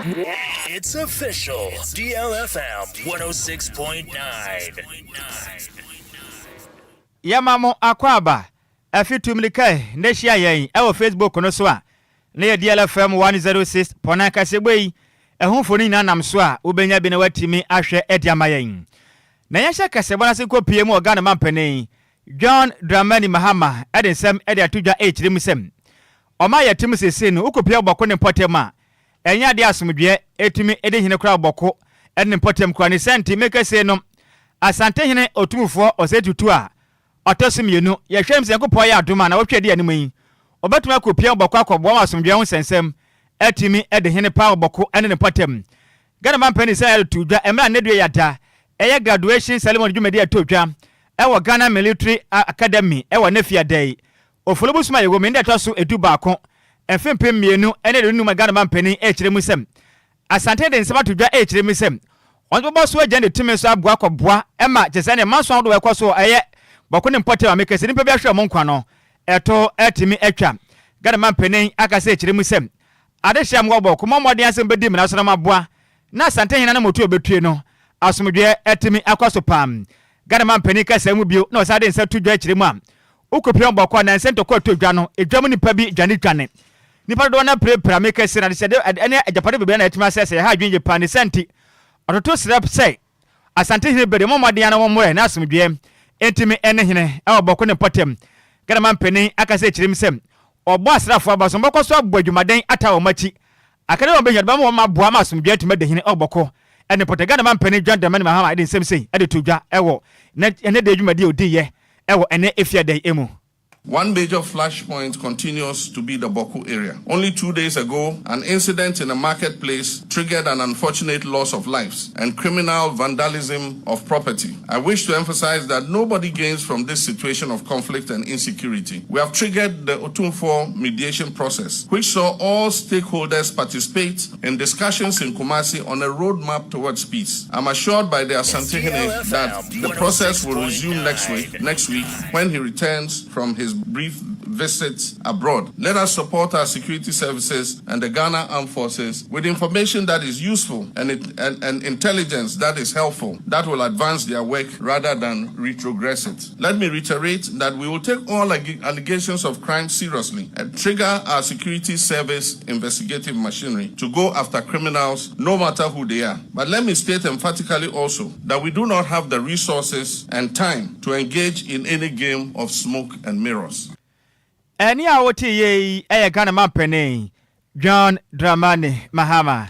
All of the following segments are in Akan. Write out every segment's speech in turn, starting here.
It's official. DLFM 106.9. Yamamo akwaba afitumlike neshia yen ewo Facebook no so a na DLFM 106.9 kasebei ehunfoni na nam so a ubenya bi na watimi ahwe ediama yen na yehye kasebo na se kopie mu organ mampene John Dramani Mahama edensem ede atudwa echirim sem oma yetim sese no ukopie oboko ne potem a enya de asomdwe etimi ede hine kra oboko ene potem kra ne senti mekase no asante hine otumfo osetutu a otosimienu yehwem se nkopɔ ya adoma na wotwe de anim yi obetuma kopie oboko akɔbɔ asomdwe ho sensem etimi ede hine pa oboko ene ne potem Ghana mampani say atudwa emra ne due yada eye graduation ceremony dwumadi atodwa ewo Ghana Military Academy ewo Nefia Day ofolobusuma yego me ndeto so edu baako efempem mienu ene de numa Ghana mampani echiremu sem asante de nsema todwa echiremu sem onzo bo so agya ne time so aboa kɔboa ema kyese ne manso do ekɔ so eye bako ne mpote ma mekase nipa bi ahwe mo nkwa no eto etimi etwa Ghana mampani akase echiremu sem adehia mo bɔ kuma mmɔden asem bedi me na so na maboa na asante hina na motu obetue no asomdwe etimi akwaso pam Ghana mampani kasa mu bio na osade nsa tudwa echiremu a ukopia mbakwa na nsento kwa todwa no edwam nipa bi dwane twane nipa do na prepare make sira de sede ene ajapade bebe na etima sese ha adwenje pa ne senti ototo srap say asante hine bede momade ana momre na asomdwe entimi ene hine e oboko ne potem Ghana mampani akase echirem sem obo asrafo abaso mbakwa so abodwumaden ata wo machi akade wo be yadba mo ma boa ma asomdwe etime de hine oboko ene potem Ghana mampani John Dramani Mahama ede nsem sei ede todwa ewo ene de adwumade odiye ewo ene efia day emu. One major flashpoint continues to be the Boku area. Only 2 days ago, an incident in a marketplace triggered an unfortunate loss of lives and criminal vandalism of property. I wish to emphasize that nobody gains from this situation of conflict and insecurity. We have triggered the Otumfo mediation process, which saw all stakeholders participate in discussions in Kumasi on a roadmap towards peace. I'm assured by the Asantehene that the process will resume next week when he returns from his brief visits abroad. Let us support our security services and the Ghana Armed Forces with information that is useful and intelligence that is helpful, that will advance their work rather than retrogress it. Let me reiterate that we will take all allegations of crime seriously and trigger our security service investigative machinery to go after criminals no matter who they are. But let me state emphatically also that we do not have the resources and time to engage in any game of smoke and mirrors. Eni awoti ye Ghana mampani John Dramani Mahama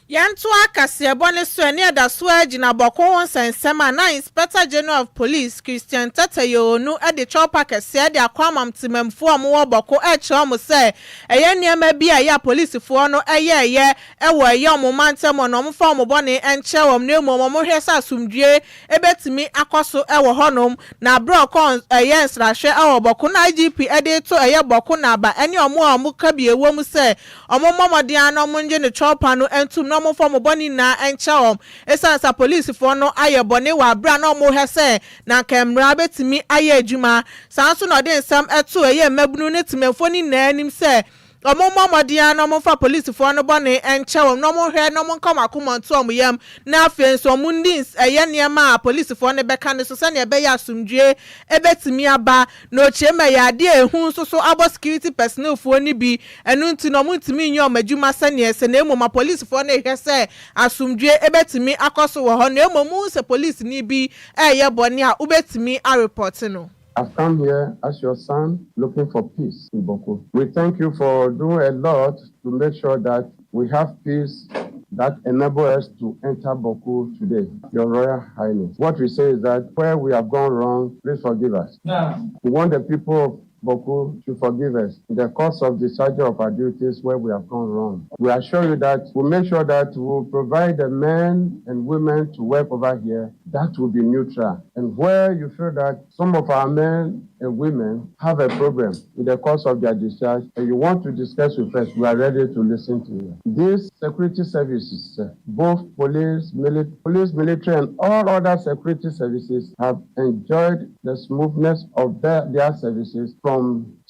Yantu akase ebone so eni adaso agina boko won sensema na Inspector General of Police Christian Tatayo nu ede chopa kase ede akwamam timemfo amwo boko eche omo se eye niema bi ya police fo no eye ewo eye omo mantem no omo fa omo bone enche wom na emu omo hwese asumdue ebetimi akoso ewo honom na bro kon eye nsrahwe ewo boko na IGP ede to eye boko na ba eni omo kabie wom se omo momode an omo nje ne chopa no entum no mo form boni na enchawom esansa police for no aye boni wa bra no mo hese na kemra betimi aye adwuma sanso no de nsam eto eye mabunu ne timefo ni na anim se omo momodia no mo fa police for no boni enchawom no mo hwe no mo nkoma komanto om yam na afenso mo ndins eye niema police for ne beka ne so se ne be ya asumdue ebetimi aba no chema ya de ehun so abo security personnel for ni bi enu nti no mo ntimi nyo madwuma se ne ese na emu ma police for ne hwe se asumdue ebetimi akoso wo ho na emu mu se police ni bi eye boni a ubetimi a report no. I've come here as your son looking for peace in Boku. We thank you for doing a lot to make sure that we have peace that enable us to enter Boku today. Your Royal Highness. What we say is that where we have gone wrong, please forgive us. Yeah. We want the people of Boku to forgive us in the course of the discharge of our duties where we have gone wrong. We assure you that we'll make sure that we'll provide the men and women to work over here that will be neutral. And where you feel that some of our men and women have a problem in the course of their discharge and you want to discuss with us, we are ready to listen to you. These security services, both police, military, and all other security services have enjoyed the smoothness of their services from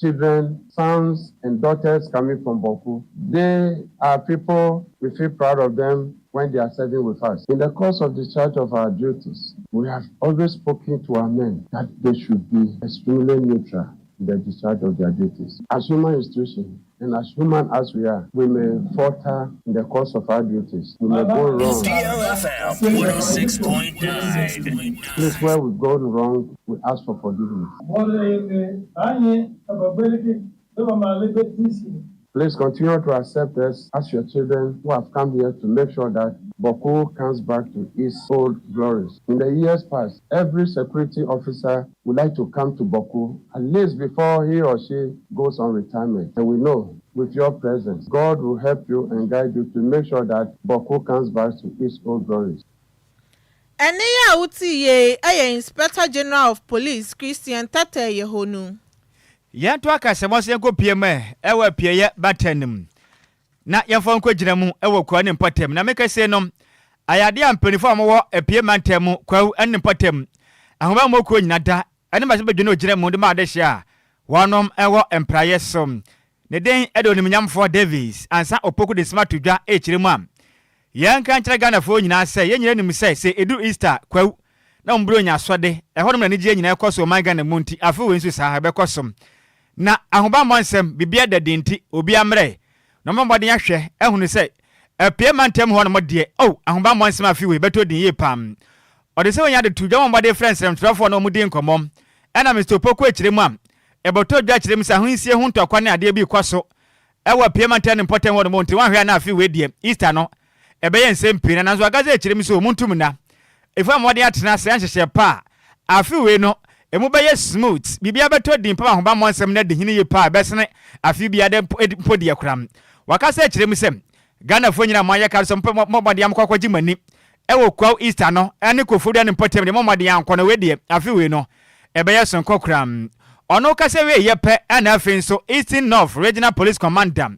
children, sons, and daughters coming from Boku. They are people We feel proud of them when they are serving with us. In the course of the discharge of our duties, we have always spoken to our men that they should be extremely neutral in the discharge of their duties. As human institutions, and as human as we are, we may falter in the course of our duties. We may go wrong. DLFM 106.9. This is where we've gone wrong. We ask for forgiveness. Please continue to accept us as your children who have come here to make sure that Boko comes back to its old glories. In the years past, every security officer would like to come to Boko at least before he or she goes on retirement. And we know with your presence, God will help you and guide you to make sure that Boko comes back to its old glories. Eniya utiye Inspector General of Police Christian Tate Yehonu. Yan to aka se mose enko pie me ewa pie ye batenim na yemfo enko gina mu ewa kwa ne mpatem na meka se nom ayade ampanifo amwo epie mantem kwa ne mpatem ahoma mo ko nyina da ene ma se bedwene ogina mu de ma de hia wonom ewo empraye som ne den edo ne mnyamfo Davis ansa opoku de smart dwa echire mu am yan kan kire Ghana fo nyina se ye nyire nim se edu Easter kwa na mbro nya asode ehonum na ne gye nyina ekoso man Ghana mu nti afi we nsu sa ha be kosom na ahoba monsem bibia da dinti obi amre no mmode ahwe ehunu se apie mantem ho no mode ahoba monsem afi we beto din ye pam ode se wonya de tudwa mmode friends rem trafo no mudi nkomom ena Mr. Poko echire mu am eboto dwa chire mu sa ho nsie ho ntokwa ne ade bi kwaso ewa apie mantem important ho no monti wanhwe na afi we die Easter no ebe ye nsem pina na zo agaze echire mu so muntum na efu mmode atena se anhyehyɛ pa afi we no emu be smooth bibia beto din pa hoba monsem na de hini ye pa besene afi bia de podi akram wakasa echire mu sem Ghana fo nyina moye ka so mmode am kwakwaji mani ewo kwa Easter no ene kofodu ne potem de mmode anko na we de afi we no ebe ye son kokram ono kase we ye pe ana afi so Eastern North Regional Police Commander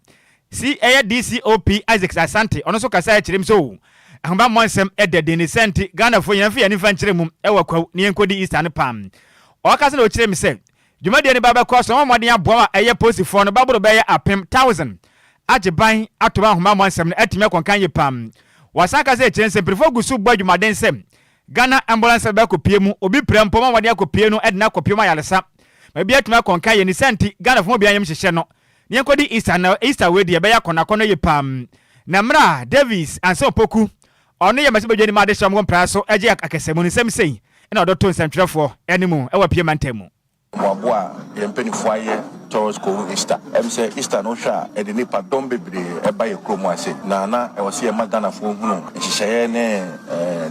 DCOP Isaac Asante ono so kasa echire mu so hoba monsem edede ni senti Ghana fo nyina fi ani fa nchire mu ewo kwa ni enkodi Easter ne pam okase na ochire mi se dwumade ni baba kwa so mmode aboa eye posifo no baburo be ye apem 1000 agiban atoba homa monsem na atime konkan ye pam wasaka se echire prefo gusu bwa dwumade nsem Ghana ambulance ba kopie mu obi prempo mmode akopie no edna kopie ma yalesa ma bia atime konkan ye ni senti Ghana fo bia yem hyehye no ni enkodi Easter na Easter we de be ya konakono ye pam na mra Davis anse opoku ono ye mase bedwani ma de hyam mpra so age akasemu ni sem sei ina odoto nsentwerefo enimu ewa pie mantemu Mwaboa yempenifo aye Taurus ko Easter say Easter no hwa e de nipa dom bebre e ba ye kromo ase na e wose ye magana fo hunu nhyehyeye ne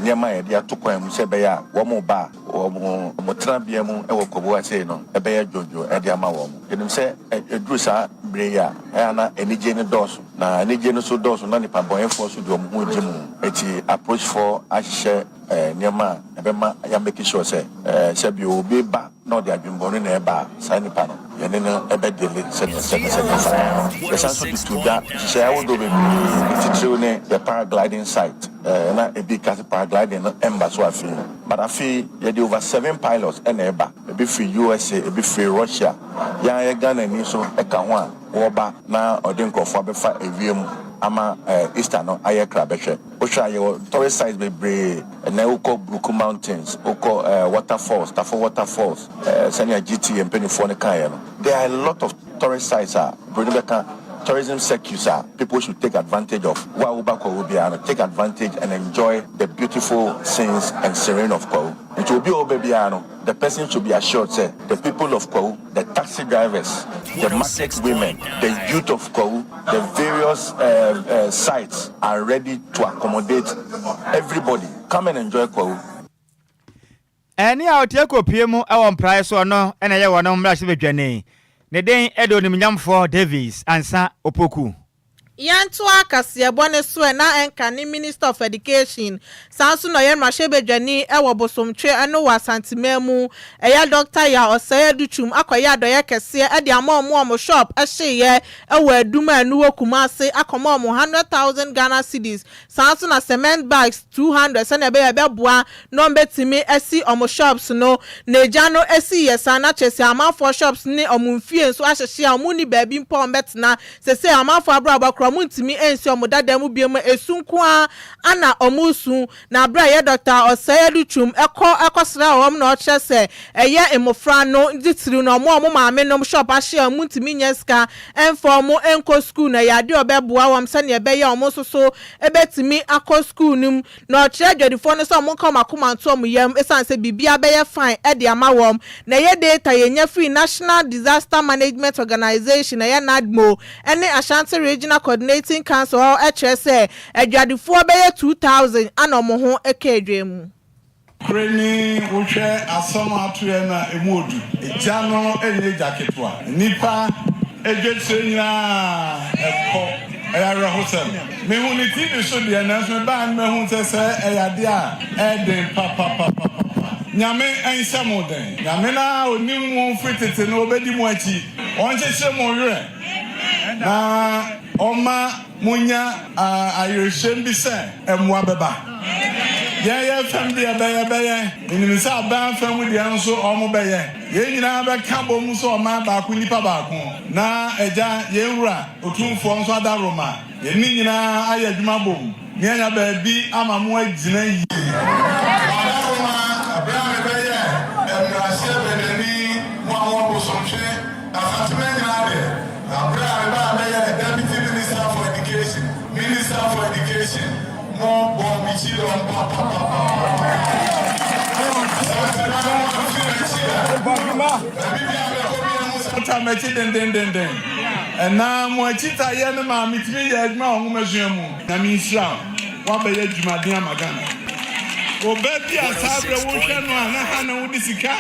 niema ye de atokwan mu se be ya wo mo ba mo tra bia mu e wo kobo ase no e be ya jojo e de ama wo mo enim se eduru sa bre ya na enije ne dos na enije no so dos na nipa bon efo so de wo ho gimu eti approach for ahye niema e be ma ya make sure say se bi obi ba no de adwumbone na e ba sa nipa no yene no ebe dele se the sense of to that share would be the paragliding site na e big paragliding embassy so afi but afi ye dey over 7 pilots and eba e be free USA e be free Russia ya Ghana ni so e ka ho a wo ba na odinkofo abefa ewiem ama Easter no ayekra behwe ohwa ye tourist sites be bre na uko Bruku Mountains uko waterfalls Tafo waterfalls senior GT empenifo ne kan ye no there are a lot of tourist sites tourism circuits people should take advantage of take advantage and enjoy the beautiful scenes and serene of Kwawu. It will be Obebiano. The person should be assured say the people of Kwawu, the taxi drivers, the market women, the youth of Kwawu, the various sites are ready to accommodate everybody. Come and enjoy Kwawu. Any out yako piemu awon price or no ena ye wono mra se bedwane ne den edo ni mnyamfo Davis ansa opoku Yanto akase bone so na enka ni Minister of Education sanso no yen mahye bedwani ewo bosomtwe eno wa santimemu eya doctor ya osaya duchum akoya adoye kese e de amom shop ehye ewo aduma anu wokumase akomom 100,000 Ghana cedis sanso na cement bags 200 se na be boa no betimi esi omo shops no nejano esi yesa na chese amafo shops ni omumfie so ahyehye amuni baabi mpo betna se amafo abraba for muntimi ensi omodada mu biemu esunko ana omusu na bra ye Dr. Osayadu Chum ekosra wom na oche se eye emofra no ditiri no mo maame no shop ahia muntimi nyeska enformo enko school na yade obeboa wom se ne ebe ye omososo ebetimi akọ school nim na oche adwadifo no so mo koma to mo yam esanse bibia be ye fine e de ama wom na ye data ye nya free National Disaster Management Organization na ye NADMO ene Ashanti Regional Coordinating Council HSA adwadifo be ye 2000 ana mo ho ekedwemu Kreni wuhwe asama atoye na emodu eja no enye jaketwa nipa edwetire nyina ekọ ayara hosem me hu ni TV so de na so ba me hu sese eyade a eden papa nyame ensamoden nyame na onim mu fitete na obedi mu achi onchese mu were na oma munya ayoshem bi se emwa beba yeah family abaya inimisa aba family de anso omo beye ye nyina ba kabo mu so ma ba ku nipa ba ku na eja ye wura otumfo nso adaroma ye ni nyina aya dwuma bom ni anya ba bi ama mu agina yi adaroma abraham beye emrase beneni mu awon bo somche afatme nyina de abraham ba beye deputy minister for education more bomb and now more chita yen ma mitri yadma museum na misha wa be yaduma dia magana obebi asabre wo hwe no ana ha na wo disika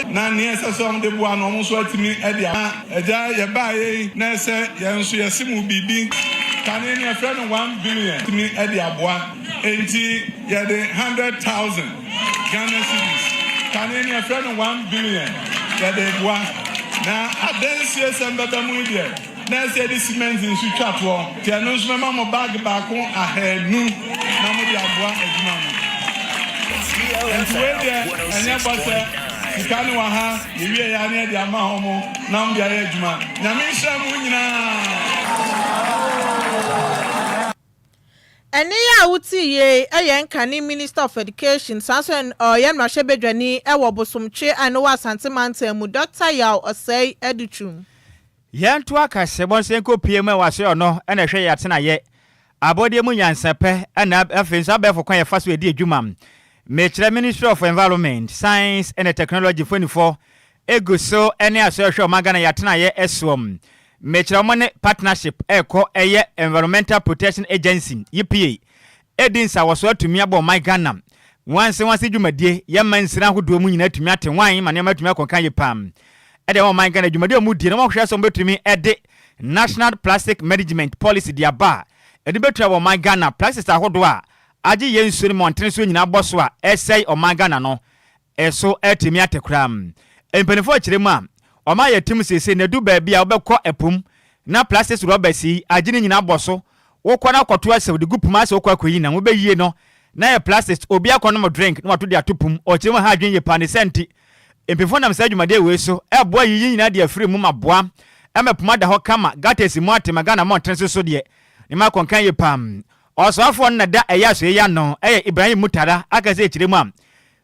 na ne esesom de bua no mo so atimi e dia eja ye ba ye na ese ye nso ye simu bibi Ghanaian your friend 1 billion to me at the Adwoa Agyei yeah the 100,000 Ghana cedis. Ghanaian your friend 1 billion yeah the Adwoa. Now I then see some better movie. Now say the cement in Chicago. The announcement mama bag back on ahead noon. Now the Adwoa Agyei. And where there and never you can't waha. You hear ya near the Amahomo. Now the Agyei. Nyamisha munyina. Eni ya uti ye Enkani Minister of Education Sanson Yemra Shebedwani ewo bosomche anu Asante Mantemu Dr. Yao Osei Educhum Yantu aka sebon senko PM wase ono ena hwe yatena ye abode mu nyansape ena afensa be fokwan ye faso edi adwuma Mechira Ministry of Environment Science and Technology 24 eguso ene aso hwe magana yatena ye eswom Mechira money partnership eko eye Environmental Protection Agency EPA edinsa waso atumi abo my Ghana wanse dwumadie ye mansira hodo mu nyina atumi atenwan ma ne matumi akonkan ye pam ede wo my Ghana dwumadie mu die na wo hwe so betumi ede National Plastic Management Policy dia ba ede betua wo my Ghana plastics ahodo a agi ye nsu ni montene so nyina boso a esai o my Ghana no eso atumi atekram empenefo kiremu a Oma ye tim sese na du ba bia obekọ epum na plastic rubber si agine nyina boso wo kọ na kọto asew de gupum ase wo kọ akoyi na wo be yie no na ye plastic obi akọ no drink na wato de atopum o kirema ha adwen ye pane senti empefo na msa dwumade we so eboa yiyi nyina de afiri mu maboa emepuma da ho kama gatesi mu atema Ghana montene so de ni ma konkan ye pam osofo na da eya so ya no eye Ibrahim Mutara akaze kiremu am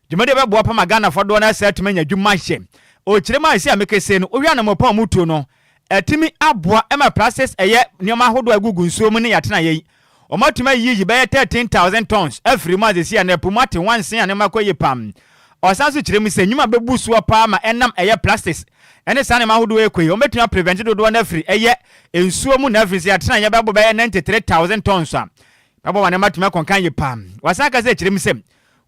dwumade be boa pama Ghana fodo na sa atuma dwuma hye o kirema asi amekese no ohwa na mopa mutuo no atimi aboa ema process eye nioma hodo agugu nsuo mu ne yatena yei o matuma yiyi be 13,000 tons every month si na pumate wansen ane makoye pam o sanso kiremu se nyuma bebu suo pa ma enam eye plastics ene sane ma hodo ekwe o metuma prevent dodo na free eye nsuo mu na free si yatena ye bebo be 93,000 tons a bebo wane matuma konkan ye pam wasaka se kiremu se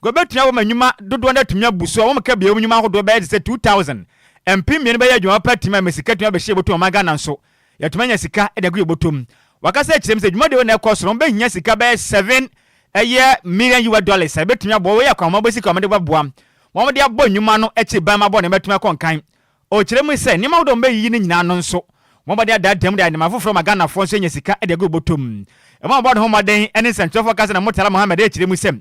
Gobetua wo manyuma dodo na tumya buso wo mka bia nyuma hodo be se 2000 MP mien be ya dwuma patima mesika tumya be hye boto ma Ghana nso ya tumanya sika edagu ye botom wakasa kirem se dwuma de na ekoso be nya sika be 7 million US dollars be tumya bo we ya kwa mabosika kwa made boa mo de abo nyuma no echi ban mabo na metuma konkan o kirem se ni ma hodo be yi ni nyina no nso mo ba de adadam de ma foforo ma Ghana fo nso nya sika edagu botom e ma bo ho maden ene central focus na Mutara Mohammed e kirem se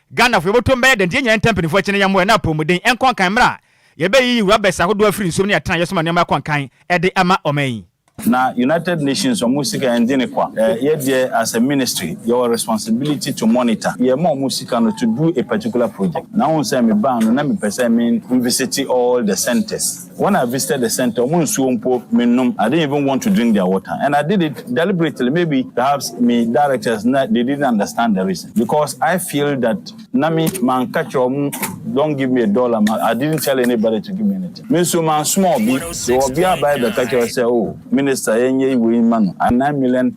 Ghana for botom be de nya ntempeni fo chene yamo na pomuden enkon kan mra ye be yi rubber sa hodo afiri nsom ne atan yesoma ne ma konkan e de ama oman Now, United Nations or Musica and Dinekwa, yet as a ministry, your responsibility to monitor. You're more Musica to do a particular project. Now, I'm a ban, and I'm visiting all the centers. When I visited the center, I didn't even want to drink their water. And I did it deliberately. Maybe perhaps me directors, they didn't understand the reason. Because I feel that Nami man catch don't give me $1. I didn't tell anybody to give me anything. Me so man small be they will be by the catcher say, oh, Minister Enye we man £9 million.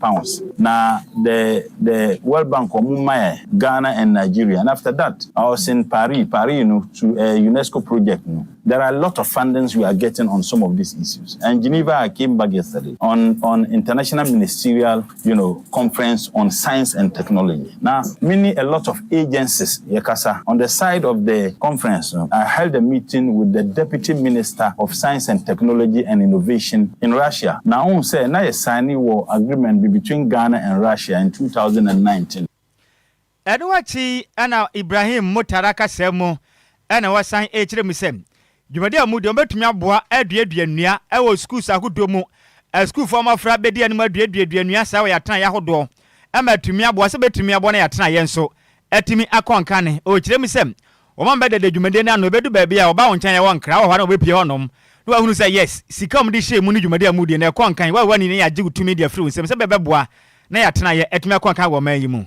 Now the World Bank of Ghana and Nigeria. And after that, I was in Paris, to a UNESCO project. There are a lot of fundings we are getting on some of these issues. And Geneva, I came back yesterday on international ministerial, conference on science and technology. Now, a lot of agencies, on the side of the conference, I held a meeting with the Deputy Minister of Science and Technology and Innovation in Russia. Now, I say, now a signing war agreement between Ghana and Russia in 2019. Adwoa Agyei ana Ibrahim Mutaraka Semo ana wasan echire misem. Jumadi amudi ombetumi aboa aduadua ewo schools ahodo mu school former fra bedi anima aduadua sa we yatan yahodo amatumi aboa se betumi aboa na yatan yenso atimi akonkane o chire misem o man bede de jumadi na no bedu ba bia oba wonkan ye wonkra wo na obepie honom no ahunu say yes sikam de she mu ni jumadi amudi na akonkan wa wani ne yaje gutumi de free nsem se bebeboa na yatan ye atimi akonkan wo man yi mu.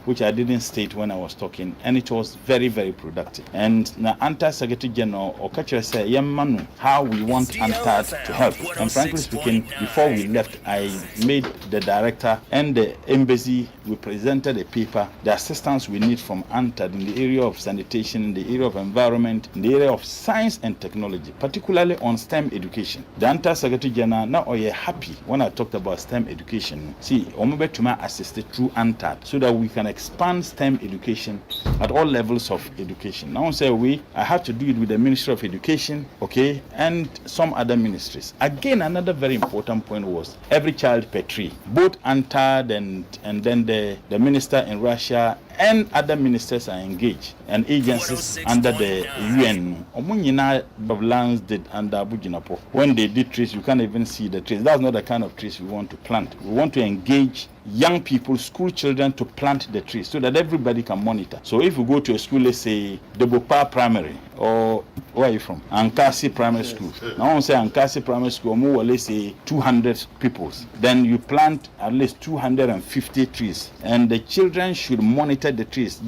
Which I didn't state when I was talking, and it was very, very productive. And now, Secretary General Okacha said, Yemanu, how we want ANTAD to help. And frankly speaking, before we left, I made the director and the embassy, we presented a paper, the assistance we need from ANTAD in the area of sanitation, in the area of environment, in the area of science and technology, particularly on STEM education. The ANTAD Secretary General, now are you happy when I talked about STEM education? See, Omubetuma assisted through ANTAD so that we can expand STEM education at all levels of education. Now, I have to do it with the Ministry of Education, okay, and some other ministries. Again, another very important point was every child per tree. Both ANTAD and then the minister in Russia and other ministers are engaged, and agencies under the UN. Babylons did under Abujinapo. When they did trees, you can't even see the trees. That's not the kind of trees we want to plant. We want to engage young people, school children, to plant the trees so that everybody can monitor. So if you go to a school, let's say Debopa Primary, or where are you from? Ankasi Primary School. Now I say Ankasi Primary School, more let's say 200 people. Then you plant at least 250 trees, and the children should monitor the trees.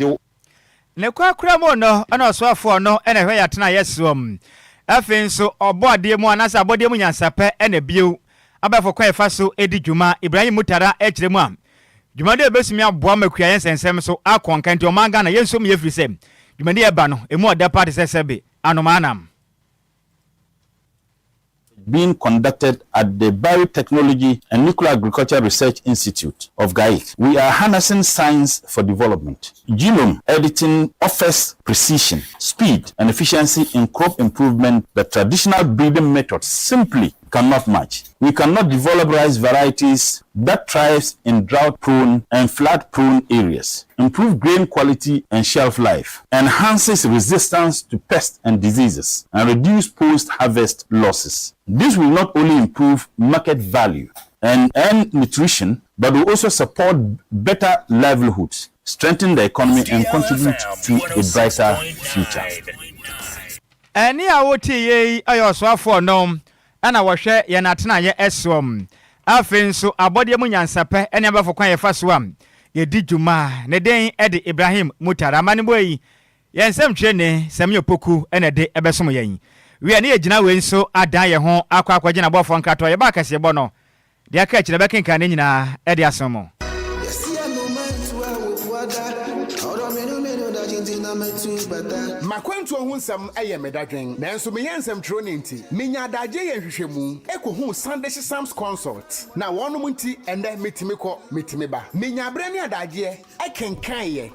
Ne kwa mo no ana oswafo no ene hwe yatena yesom afin so obode mu anasa abode mu nyansape ene biu abafo kwa efa so edi djuma Ibrahim Mutara echire mu am djuma de besumi aboa makua yensensem so akonkan ti omanga na yensom yefiri sem djuma de eba no emu oda party sesebe anomanam being conducted at the Biotechnology and Nuclear Agriculture Research Institute of Ghanaian. We are harnessing science for development. Genome editing offers precision, speed, and efficiency in crop improvement that traditional breeding methods simply cannot match. We cannot develop rice varieties that thrives in drought-prone and flood-prone areas, improve grain quality and shelf life, enhances resistance to pests and diseases, and reduce post-harvest losses. This will not only improve market value and nutrition, but will also support better livelihoods, strengthen the economy, and contribute to a brighter future. Any awoti ye ayoswafo no ana wohwe ye natena ye esom afin so abode mu nyansape ene abafo kwan ye fasowam ye dijuma ne den ede Ibrahim Mutara mane boyi ye nsem twene Sammy opoku ene de ebesom yen we ne yegina we nso adan ye ho akwa gina bofo nkato ye ba kase bo no de aka kire bekenka ne nyina ede asomo Makwantu ohunsam ayemedadwen nanso meyansam tro nenti menya adaje ye hwehwemu ekohu Sunday Sam's consult na wonom nti ende metimi ba menya brani adaje ekenkan ye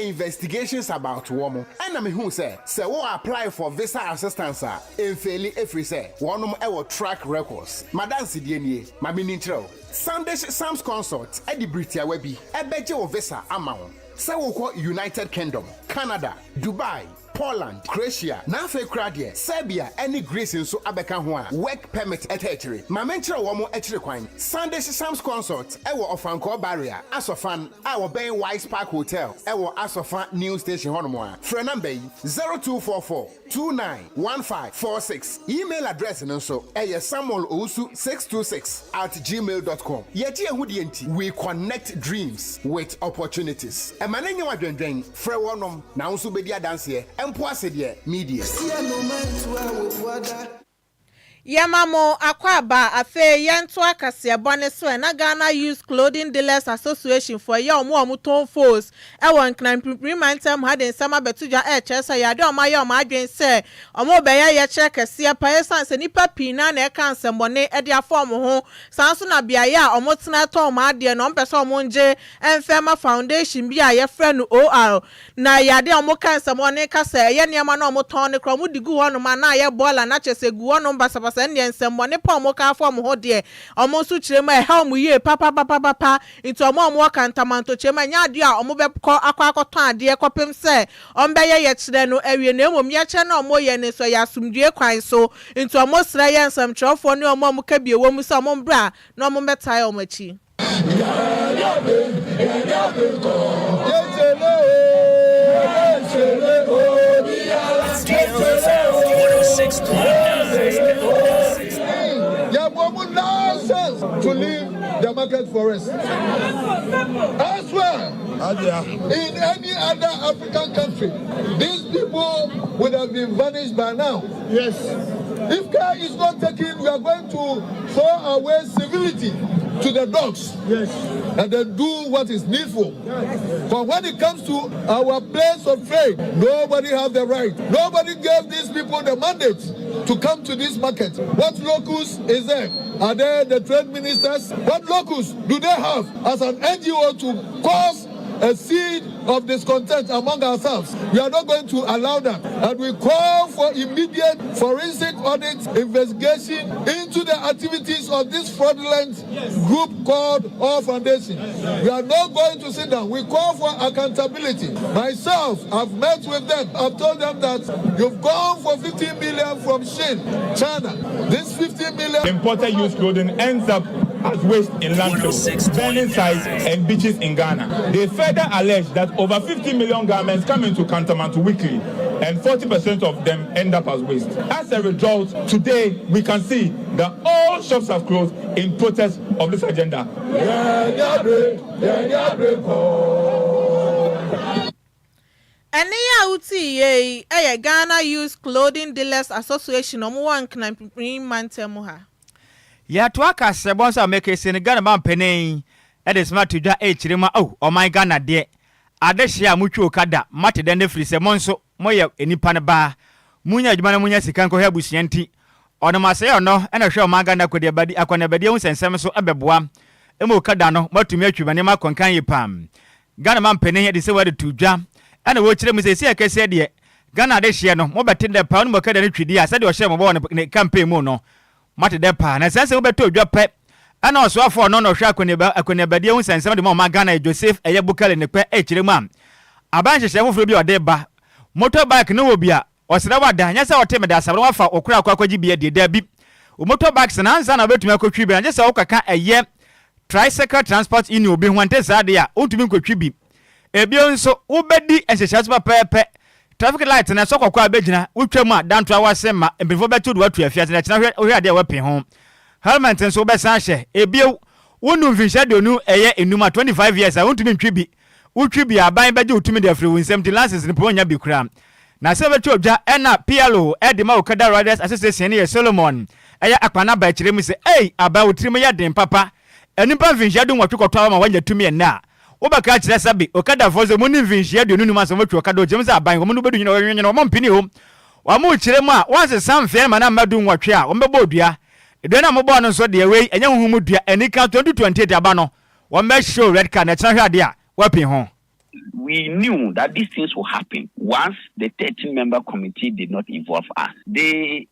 investigations about womo ana mehu se wo apply for visa assistance a emfeli efri se wonom ewo track records madansi die nie ma menintreo Sunday Sam's consult edi Britia webi ebeje wo visa ama wo. Say we call United Kingdom, Canada, Dubai, Poland, Croatia, na afei kura deɛ Serbia any Greece nso abɛka ho a work permit ɛtɛkyere. Ma menkyerɛ wɔn mo ɛkyere kwan. Sunday Shams Consult ɛwɔ Ofanko Barrier, Asofan, our Bay Wise Park Hotel, ɛwɔ Asofan New Station Honmoa. Frɛ number 0244 291546. Email address nso ɛyɛ samuelowusu626@gmail.com. Yɛgye ehudi enti, we connect dreams with opportunities. Ɛmanenye wadwendwen frɛ wɔnom na nso bedi adanse empo asede media. Yamamo akwaba afe yento akase bone so na Ghana Youth Clothing Dealers Association for ya omo ton force e won knan primantem hadin sama betuja chesa ya de omaye omadwen se omo beya ye kire kase pa esanse nipa pina na e kan sembone e de afom ho sanso na bia ya omo tena to omade no mpese omo nje Enfema Foundation bia ye frɛ no OR na ya de omo kan sembone kase ye niam na omo ton ne kro mo digu ho no ma na ye bola na chese gu ho no mbasa send nsembone pa omo ka afọ ho de omo su chirema e ha omo ye papa into omo ka ntamanto chirema nya ade a omo be akwakoton ade kopem se ombeye ye chire no ewie na emom ye che na omo ye ne so ya sumdue kwan so into omo sra ye nsem chirofo ne omo ka bie wo mu se omo bra na omo beta omo achi DLFM 106.9. Nonsense to leave the market for us. Elsewhere, in any other African country, these people would have been vanished by now. Yes. If care is not taken, we are going to throw away civility to the dogs. Yes. And then do what is needful. Yes. But when it comes to our place of trade, nobody has the right. Nobody gave these people the mandate to come to this market. What locus is there? Are there the trade ministers? What locus do they have as an NGO to cause a seed of discontent among ourselves? We are not going to allow that. And we call for immediate forensic audit investigation into the activities of this fraudulent group called All Foundation. We are not going to sit down. We call for accountability. Myself, I've met with them. I've told them that you've gone for 15 million from Shin, China. This 15 million imported used clothing ends up as waste in landfills, burning sites and beaches in Ghana. They further allege that over 50 million garments come into Kantamanto weekly, and 40% of them end up as waste. As a result, today we can see that all shops have closed in protest of this agenda. Enya uti ye Ghana Youth Clothing Dealers Association omo wan knan primantem ha. Ya to aka sebonsa make Senegal man penen e de smart to dwa e chirema oh my Ghana de adehia mutwe okada mate de ne free se monso moye enipa ne ba munya adwuma na munya sika nko ha busuanti ono mase ono e na hwe o Ghana kodi abadi akwana badi hu sensem so ebeboa emo okada no matumi atwibane ma konkan ye pam Ghana man penen e de se wade to dwa ana wo chire mu se sia kese de Ghana adehia no mo bete de pa no mo kada ne twidi a se de o hye mo bo ne campaign mu no mate de pa na sense wo beto odwa pe ana oso afọ no hwe akwane badi hu sensem de mo Ghana Joseph eye bukale ne pe e chire mu am aban hyehyɛ foforo bi ode ba motorbike no wo bia osere wada nya se wote me da sabre wafa okura akwaji bia de da bi o motorbikes na ansa na betumi akotwi bia nya se wokaka eye tricycle transport in obi hu ante za de a ontumi nkotwi bi ebio nso wobedi hyehyɛ so pepe traffic light na so kokwa abegina wotwam a danto awase ma empifo betu do watu afia na kyena hwe ade a wapen ho helmet nso besan hye ebio wonu mfinhya de onu eye enuma 25 years a ontumi ntwi bi wotwi bi aban beje otumi de afri wonsem ti license ni ponya bi kura na se betu odwa ena PLO edema okada riders association ye Solomon eye akwana ba kire mu se aba wotrim ya den papa enipa mfinhya de nwotwe kotwa ma wanya tumi na obaka kire sabi okada fozo mu ni mfinhya de onu ma so wotwe okada ojem se aban wo mu bedu nyina wo mo mpini ho wa mu kire mu a wanse samfe ma na madu nwotwe a wo mbebo odua edo na mo bo no so de we enya huhu dua enika 2028 aba no wo me show red card na kyena hwe ade a wapin ho. We knew that these things will happen once the 13-member committee did not involve us. They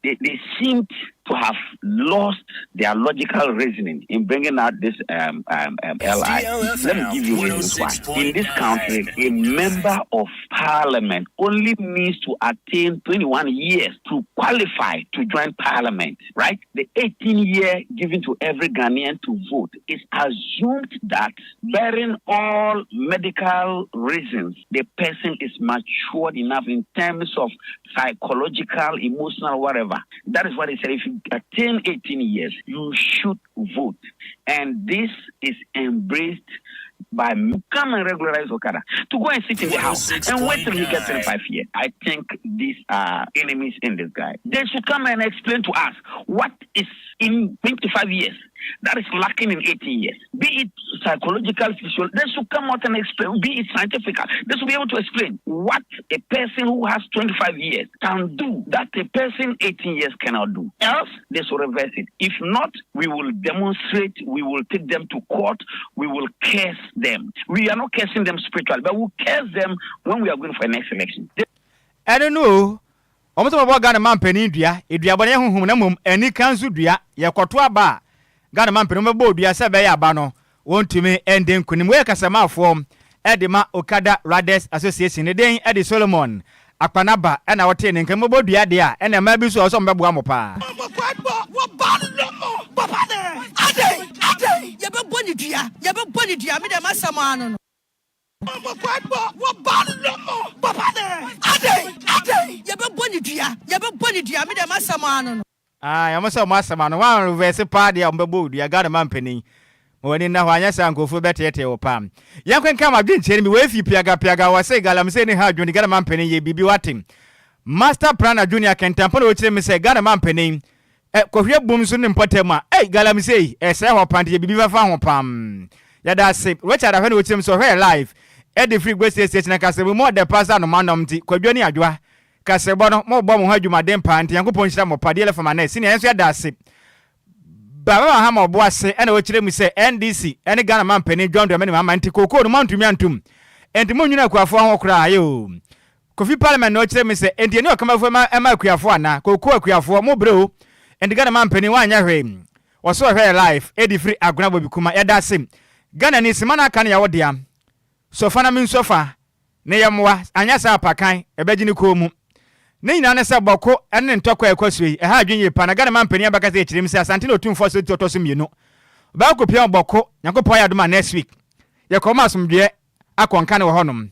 seemed to have lost their logical reasoning in bringing out this LI. Let me give you reasons why. In this country, a member of parliament only means to attain 21 years to qualify to join parliament, right? The 18-year given to every Ghanaian to vote is assumed that, bearing all medical reasons, the person is matured enough in terms of psychological, emotional, whatever. That is what they said. If you attain 18 years, you should vote. And this is embraced by come and regularize Okada to go and sit in the house and wait till he gets 25 years. I think these are enemies in this guy. They should come and explain to us what is in 25 years that is lacking in 18 years. Be it psychological, physical, they should come out and explain. Be it scientific, they should be able to explain what a person who has 25 years can do that a person 18 years cannot do. Else, they should reverse it. If not, we will demonstrate, we will take them to court, we will curse them. We are not cursing them spiritually, but we'll curse them when we are going for the next election. I don't know. Almost about Ghana man penidria, Idria Bonehum, any council dria, Yakotwa ba. Ghana man penumbo dria Sabaya Bano, won't to me ending Kunimweka Sama form, Edima Okada Riders Association, the day Eddie Solomon, Apanaba, and our ten in Kamobo dia, and a maybe so some Babuamopa. I almost a master man, one reverse party on the board, you got a man penny. When in now, I sang go for better or palm. You can come up, didn't tell me where you Piaga was say, Galam saying how you got a man penny, ye be watting. Master Prana Junior can tamper with him, say, got a man penny. Kohia boom soon in Potema, Galam say, a sour panty, be found palm. Yeah, that's it. Richard, I heard with him so her life. Eddie Free West Station, I can say more the person of Manamti, Kwadwo Adwoa. Kasebono mo bom haju madem panti yankopon hira mo padele for manet sine enso adase baba ha mo boase ena wo kire mu se NDC ene Ghana man pani John do me mama nti kokoo no mantumi antum enti mo nwina akuafo ho kra ayo kofi parliament no kire mu se enti ene okamafo ma akuafo ana kokoo akuafo mo breo enti Ghana man pani wanya hwe wo so hwe life edi free aguna bobikuma yadase Ghana ni simana kan ya wodea sofa na min sofa ne yamwa anya sa apakan ebegini ko mu Nina na se boko ene ntokwa ekosui ha adwenye pa na Ghana man pani abaka se echirim se asante no tumfo so totoso mienu ba ko pia boko yakopon ya doma next week ye ko masomdwe akonka ne wo honom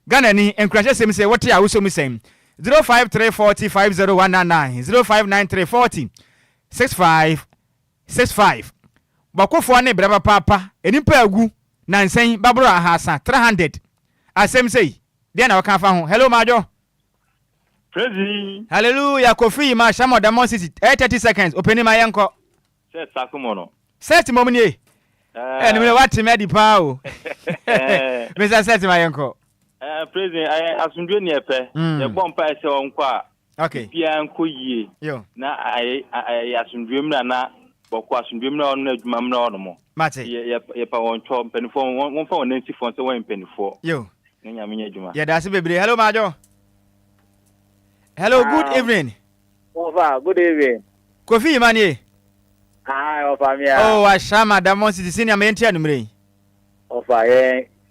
Ghana ni Enquires sem se wote ya wuso mu sem 0534050199 0593406565 boko fo ne braba papa enipa agu na nsen babro ahasa 300 asem sei dia na waka fa ho hello majo. Praise. Hallelujah. Kofi ma shamo da City. 30 seconds. Open my yanko. Set sakumono. Set momni. Eh ni what me di pa o. Mr. Set my yanko. Praise. Asundwe ni epe. Ye bompa ese onko a. Okay. Bia nko yie. Yo. Na asundwe mra na boko asundwe mra onu adwuma mra onu mo. Mate. Ye pa woncho penifo won fa wonanti fon se won penifo. Yo. Nya me adwuma. Ya da se bebre. Hello majo. Hello, good evening. Ofa, good evening. Kofi Imani. Hi, Ofa Mia. Oh, Ashama Damon City Senior Mentia numre. Ofa,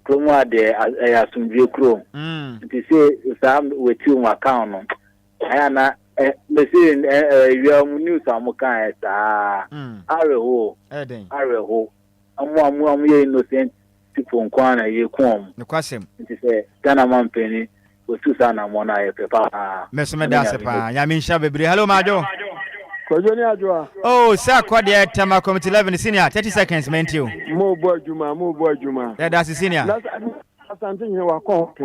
Kromo de asumdwe kro. Nti say sam with you account no. Aya na me say we news amukan sa. Areho. Eden. Areho. Amu ye innocent people nkwana ye kom. No kwasem. Nti say Ghana man penny. Susana mona e pepa. Mesome da sepa. Ya minsha bebre. Hello majo. Kwadwo Adwoa. Oh, sir, Kwadwo Tama Committee 11 senior 30 seconds mentio. Mo bo adwuma. Yeah, that's senior. Asante nye wako.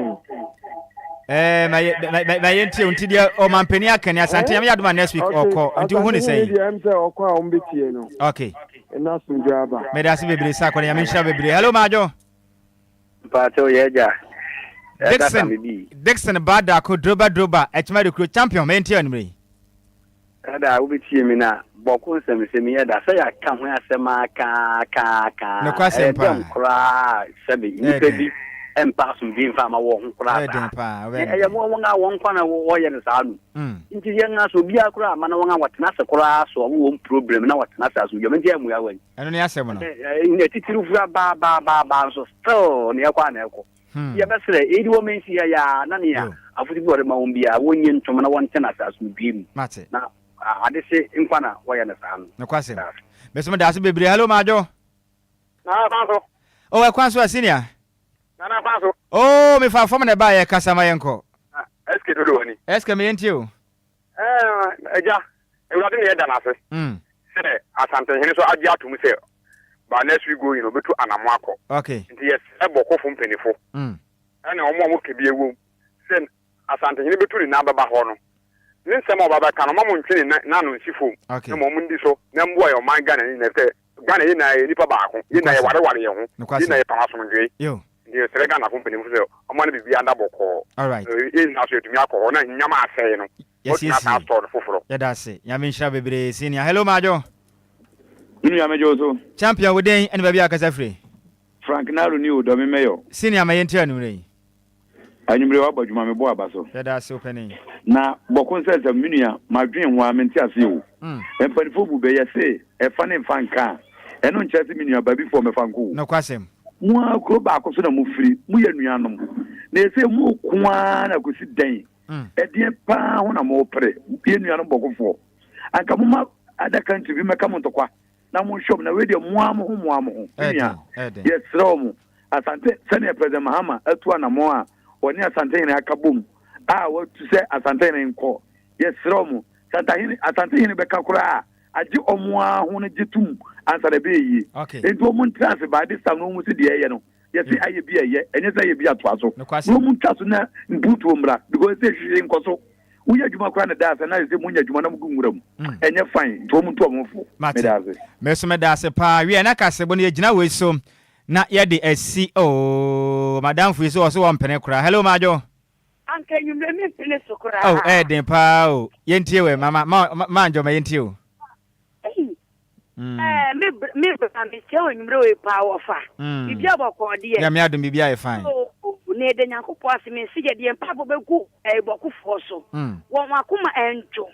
Mayenti untidia o mampeni akani asante yam yaduma next week oko. Nti hu ni sei. Oko a ombetie no. Okay. Na sunjaba. Me da se bebre sa Kwadwo ya minsha bebre. Hello majo. Pato yeja. Dixon Bada ko droba etma de kro champion menti anumre. Kada ubitie mi na boko nsem ye da say aka ho asema ka. No kwasem pa. Kra sabi ni pedi pass bi fa ma wo ho kura e mo wonga won kwa na wo ye ne saa no nti ye nga so bia kura ma na wonga watena se kura so wo problem na watena se aso yom nti amu ya wan eno ne asem no ne titiru fura ba so still ne kwa na eko ye besere edi wo mensi ya na ne ya afuti bi ore ma won bia wonye ntom na won tena se aso bi mu na ade se nkwa na wo ye ne saa no ne kwasem beso da so bebre hello majo na banso o e kwanso senior na banso oh me fa form na ba ye kasa ma yenko eske to do ni eske me yenti o eja ewurade ne da na se se asante hene so agye atum se ba next week go you know betu anamo akọ okay nti yes e bokofo mpenifo ene omo kebie wo se asante hene betu ni na baba ho no ne nsem obaba ka no mamo ntwene na no nsifo ne mo ndi so na mbo ayo man Ghana ni nete Ghana yi na nipa baako yi na ye ware ye ho yi na ye pamaso ndwe yo ndi se Ghana company fu se omo na bibia nda boko all right yi na so etumi akọ na nyama asey no yes ya da se ya me nhira bebre senior hello majo Nunu ya mejo so champion wuden ene bia akasa free Frank Nalo ni odo me meyo senior ma yenti anu rei anyumre wa badwuma me bo abaso ya da se opening na bokon se minu ya madwen wa menti ase o empanifo bu be yese e fa ne fanka eno nchese minu ya babi fo me fanko no kwasem mu akro ba akoso na mu firi mu ya nuanom na ese mu kwa na kosi den e die pa ho na mo pre ye nuanom bokofo anka mu ma ada country bi meka mo ntokwa na mo shop na we de mo amu ya yes rom asante senior president Mahama atua na mo a oni asante ne akabom what to say asante ne nko yes rom asante ne beka kura aji omwa ho ne jitum ansa de be yi ento mo ntrase ba this time no mo si de ye no yes aye bi ye enye say ye bi ato aso no mo ntraso na mbutu omra because say hwire nkoso uya juma kwa na dasa na ze munya juma na mugungura mu enye fine to mu to omfo medase meso medase pa wi na kasebo ne gina we so na ye de SCO madam fu so wo mpene kura hello majo anke nyumle me pele sokura oh den pa o yentie we mama manjo ma yentie o me be chewo nyumre we pa wo fa bibia boko de ya me adum bibia e fine ne de nyankopɔ aseme sije de mpabo beku bokufo so won akoma enjo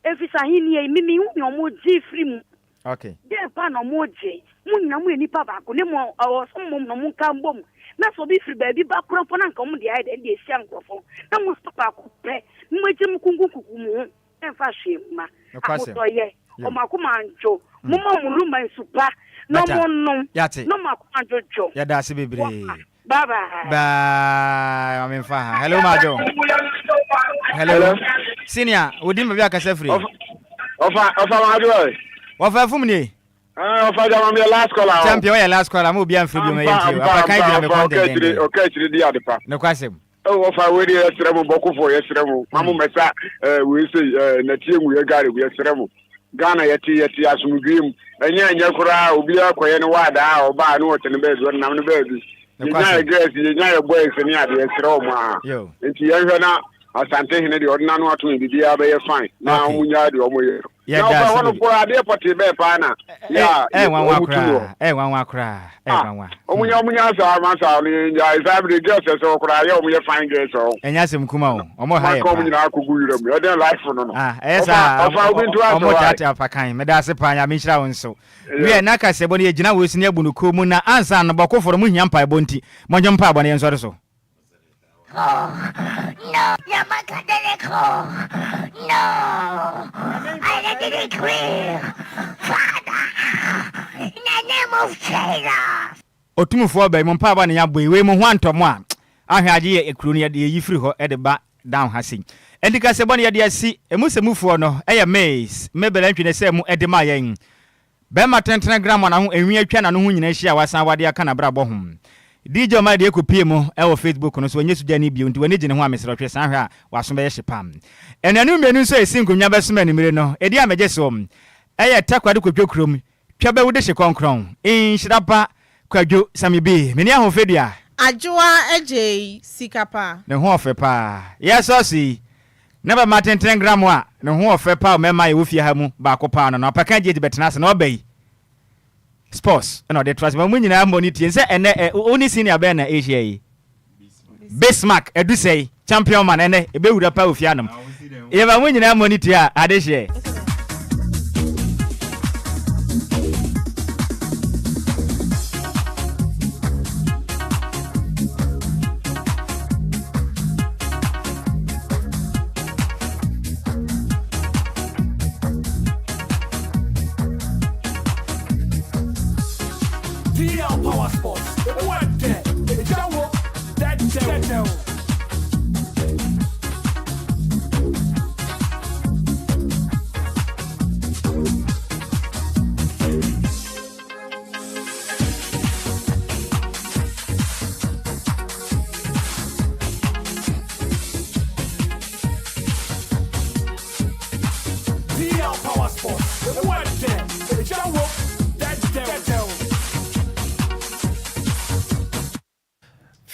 efisa hini e mimi hu omo ji free mu okay de pa no mo je mu nyina mu enipa ba ko ne mo awosomom no mu kambom na so bi free ba bi ba krofo na nka mu de ai de esi ankrofo na mo stop akopɛ mo je mu kungukuku mu emfa hwema akoto ye o makoma anjo mo ma mu Lumba nsupa no mo no no makoma anjo ya da se bebre bye bye. Bye. I'm in Faha. Hello, Majo. Hello. Senior, would you be a cassa free? Of Adwoa. Of a fumni? Of a last call. Champion, your last call. I'm will be unfamiliar. Okay, to the other part. No question. Oh, if I were yesterday, Boku for yesterday, Mamu Mesa, we say, Natim, we got it, we yesterday. Ghana yeti asumugim, and Yakura, Ubia, Koyan Wada, or Ba, no, and the bed, when I'm the baby. You guess you boys and the Roma. Yo, it's Yana, Asante, the ordinary to be the fine. Now, we are the yeah, I want to pour a dear party bear pana. Yeah, one cry, one cry, one. Oh, we are Mansal, I the girls or cry, we are fine girls. And Yasim Kumo, or more high coming out to you. I don't like for no. Yes, I've been to us. Medasipanya, Misha, so. We are Naka Seboni, Jina, was near Bunukumuna, answer and Boko for Munyampa Bonti, Monjampa, and so. No, I let it clear. Father, in the name of Jesus. Otumufo ba Mompa ba ne yaboi we mo hwantom a ahwaje ekuru ne de yifiri ho e de ba down hasin endika se bone ye de asi emusemufo no eye maize mebela ntwene se mu e de ma yen be ma 10 gram na ho enwi atwa na no ho nyina hia wasan wade aka na bra bo hom DJ ma de ekopie mu e wo Facebook no so onyesu jani bio nti wani gine ho amesero twe san hwe a waso be ye hyepam enanu mienu so esinko nya be soma nimire no edi amege so eye takwade kodwokrom twa be wude hye konkron Nhyiraba Kwadwo Sammy B meni ahofedua Adwoa Agyei Sikapa ne ho ofepa yes osi never ma 10 gram a ne ho ofepa o mema ye wofie ha mu ba kopa no na paka je betena se na obai sports no de trust ma munyina mboni tie se ene oni senior be na Asia yi Bismarck edusei champion man ene ebe wura pa ofianum ye ba mu nyina monitor a ade hye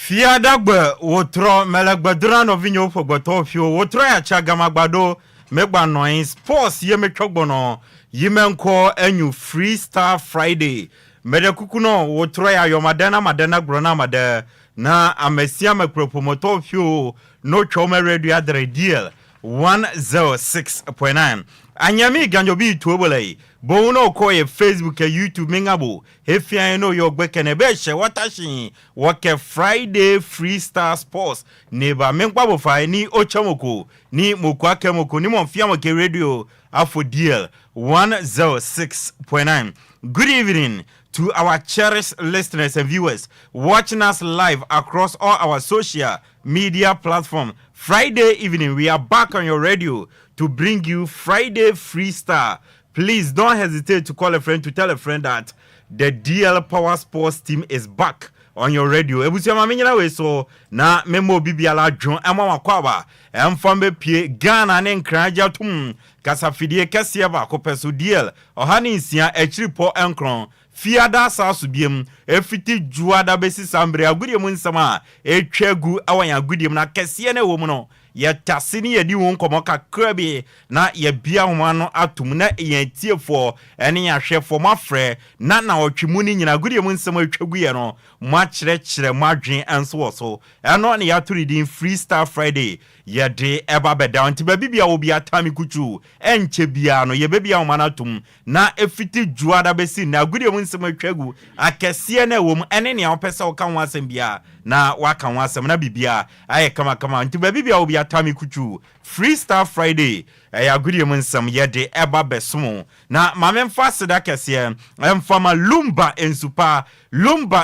Fiadagbe wotro melegbedra no vinyo fogboto fio wotro ya chagamagbado megba noin sports ye metwogbono yimenko enyu freestyle Friday medekuku no wotro ya yomadana grona made na amesia mekropomoto fio no chome radio adre deal 106.9 anyami ganjobi tuobole bono koye Facebook e YouTube mingabo hefia no yogbekene be she watashi wake Friday freestyle sports neba menkwabo fa ni ochamoko ni mokwake moko ni monfia moke radio afo deal 106.9 good evening to our cherished listeners and viewers watching us live across all our social media platforms. Friday evening, we are back on your radio to bring you Friday Freestyle. Please don't hesitate to call a friend to tell a friend that the DL Power Sports team is back on your radio. Ebusiama menyina we so na memo bibiala djon amwa kwaba emfambe pie Ghana ne nkraja tum kasafidie kese ba ko peso DL ohani nsia echiripo enkron fiada sasu biem efiti juada besi sambre agudie mu nsama etwegu awanya agudie na kese ne wo mu no ye tasini ye di won komoka krabi na ye bia homa no atum na ye tiefo ene ya hwefo mafre na otwimu ni nyina agudie mu nsama etwegu ye no ma kyerɛkyerɛ madwen enso woso eno ne ya turi din freestyle Friday ye de eba beda nti ba bibia obi atami kuchu enche bia no ye bebia homa na atum na efiti juada besi na agudie mu nsama etwegu akese na wom ene ne opesa oka ho asem bia na waka ho asem na bibia aye kama nti ba bibia obi atami kuchu freestyle Friday ya agudie mu nsam ye de eba besomo na mamemfa seda kese emfama Lumba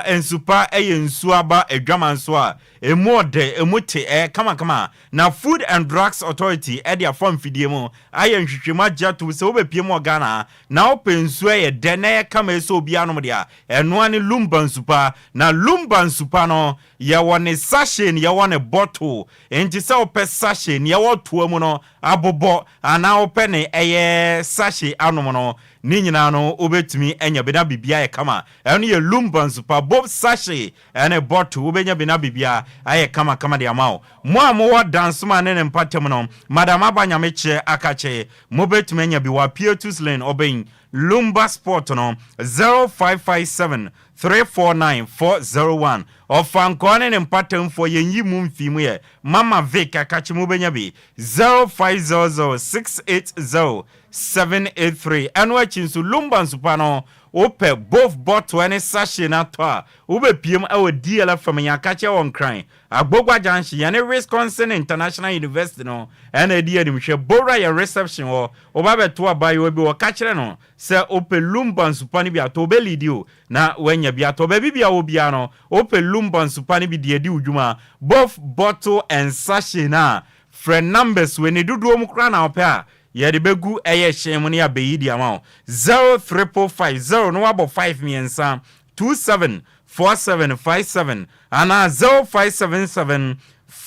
ensupa ensuaba edwamanso a emode emote kama na Food and Drugs Authority dia form fidie mu aye nhwehwema jato se obepie mu Ghana na opensu ye de na kama eso obi anom dia eno ane Lumba ensupa na Lumba ensupa no ye wone sachet ye wone bottle enti se opɛ sachet ye woto mu no abobo ana opɛ ne sachet anom no ni nyina no obetumi enya bena bibia kama eno ye Lumba ensupa bob sachet ene bottle obenya bena bibia aye kama de amao mo dance man ne mpatem no madam abanyameche akache mobetumi enya bi wa P2 lane oben Lumba Sport no 0557 349 Ofankone ne mpatem for yenyi mu mfimu ye Mama Vic akache mobenya bi 0500 680 783 anwa chinsu Lumba nsupano ope both bottle and sachet na toa ube piem awo DLFM yakache on crying agbogwa janshi yane Wisconsin International University no ene di adimhwe bora ya reception o obabe to abayo obi wo kachire no se ope Lumba nsupani bi ato be lidio na wenya bi ato be bibia obia no ope Lumba nsupani bi di edi udwuma both bottle and sachet na friend numbers we ne dudu omukra na opa ye de begu eye hyem ne abeyi di ama 0350 no abo 5 miensa 274757 ana 0577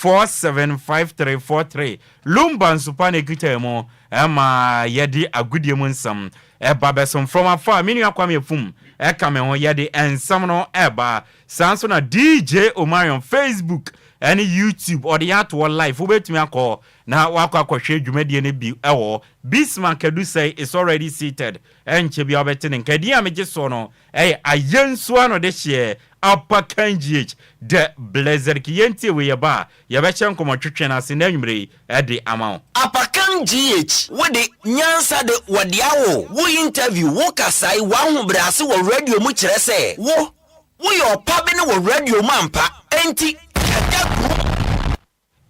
475343 Lumba nsupane kitemo ema yedi agudie mu nsam eba besom from afar minu akwame fum kame ho yedi ensam no eba sanso na DJ Omarion Facebook and YouTube or the Adwoa live ubetumi akọ na wakọ dwumadie ne bi ewo Bismarck Kwadwo say is already seated enche bi obetene nkadi ameje so no ayensu ano de hye Upper Kanjich the Blazer Kienti we ba yabechan komo twetwe na se na nwumre e de amount Apakan GH wo de nyansa de wadiawo wo interview wo kasai wa hobrase wo radio mu kire se wo yo pabe ne wo radio mampa enti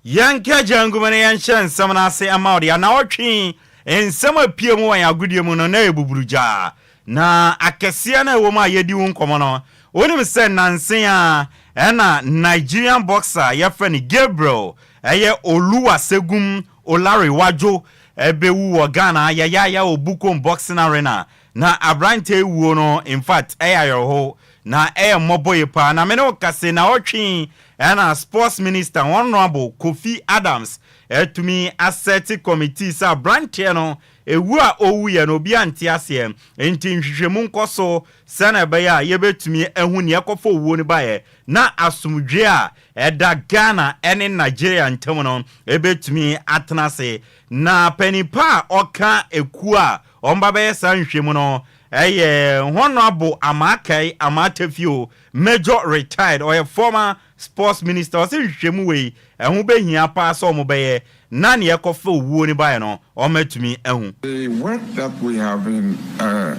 yanka jangumane yanshan samana se amount ya na otwe ensema pie mu wan agudie mu no na ebuburuja na akese na wo ma yedi wo nkomo no onim se nansen a ena Nigerian boxer yefani Gabriel eye Oluwa Segum Olare Wajo ebewu wo Ghana ya obuko boxing arena na abrante wuo no in fact ho na moboye pa na me no kase na otwe ena sports minister honorable Kofi Adams etumi asset committee sa abrante no ewu a owu ye no bi ante ase enti nhwehwemu nkoso sana be ya yebetumi ehu ne ekofo wuo ni bae na asumdwe a eda Ghana ene Nigeria ntem no ebetumi atenase na penipa oka eku a omba be sa nhwehemu no honorable Amakai Amatefio major retired or a former sports minister o se nhwehemu we ehu behia pa so mo be nani ekofo wuo ni bae no o metumi ehu. The work that we have been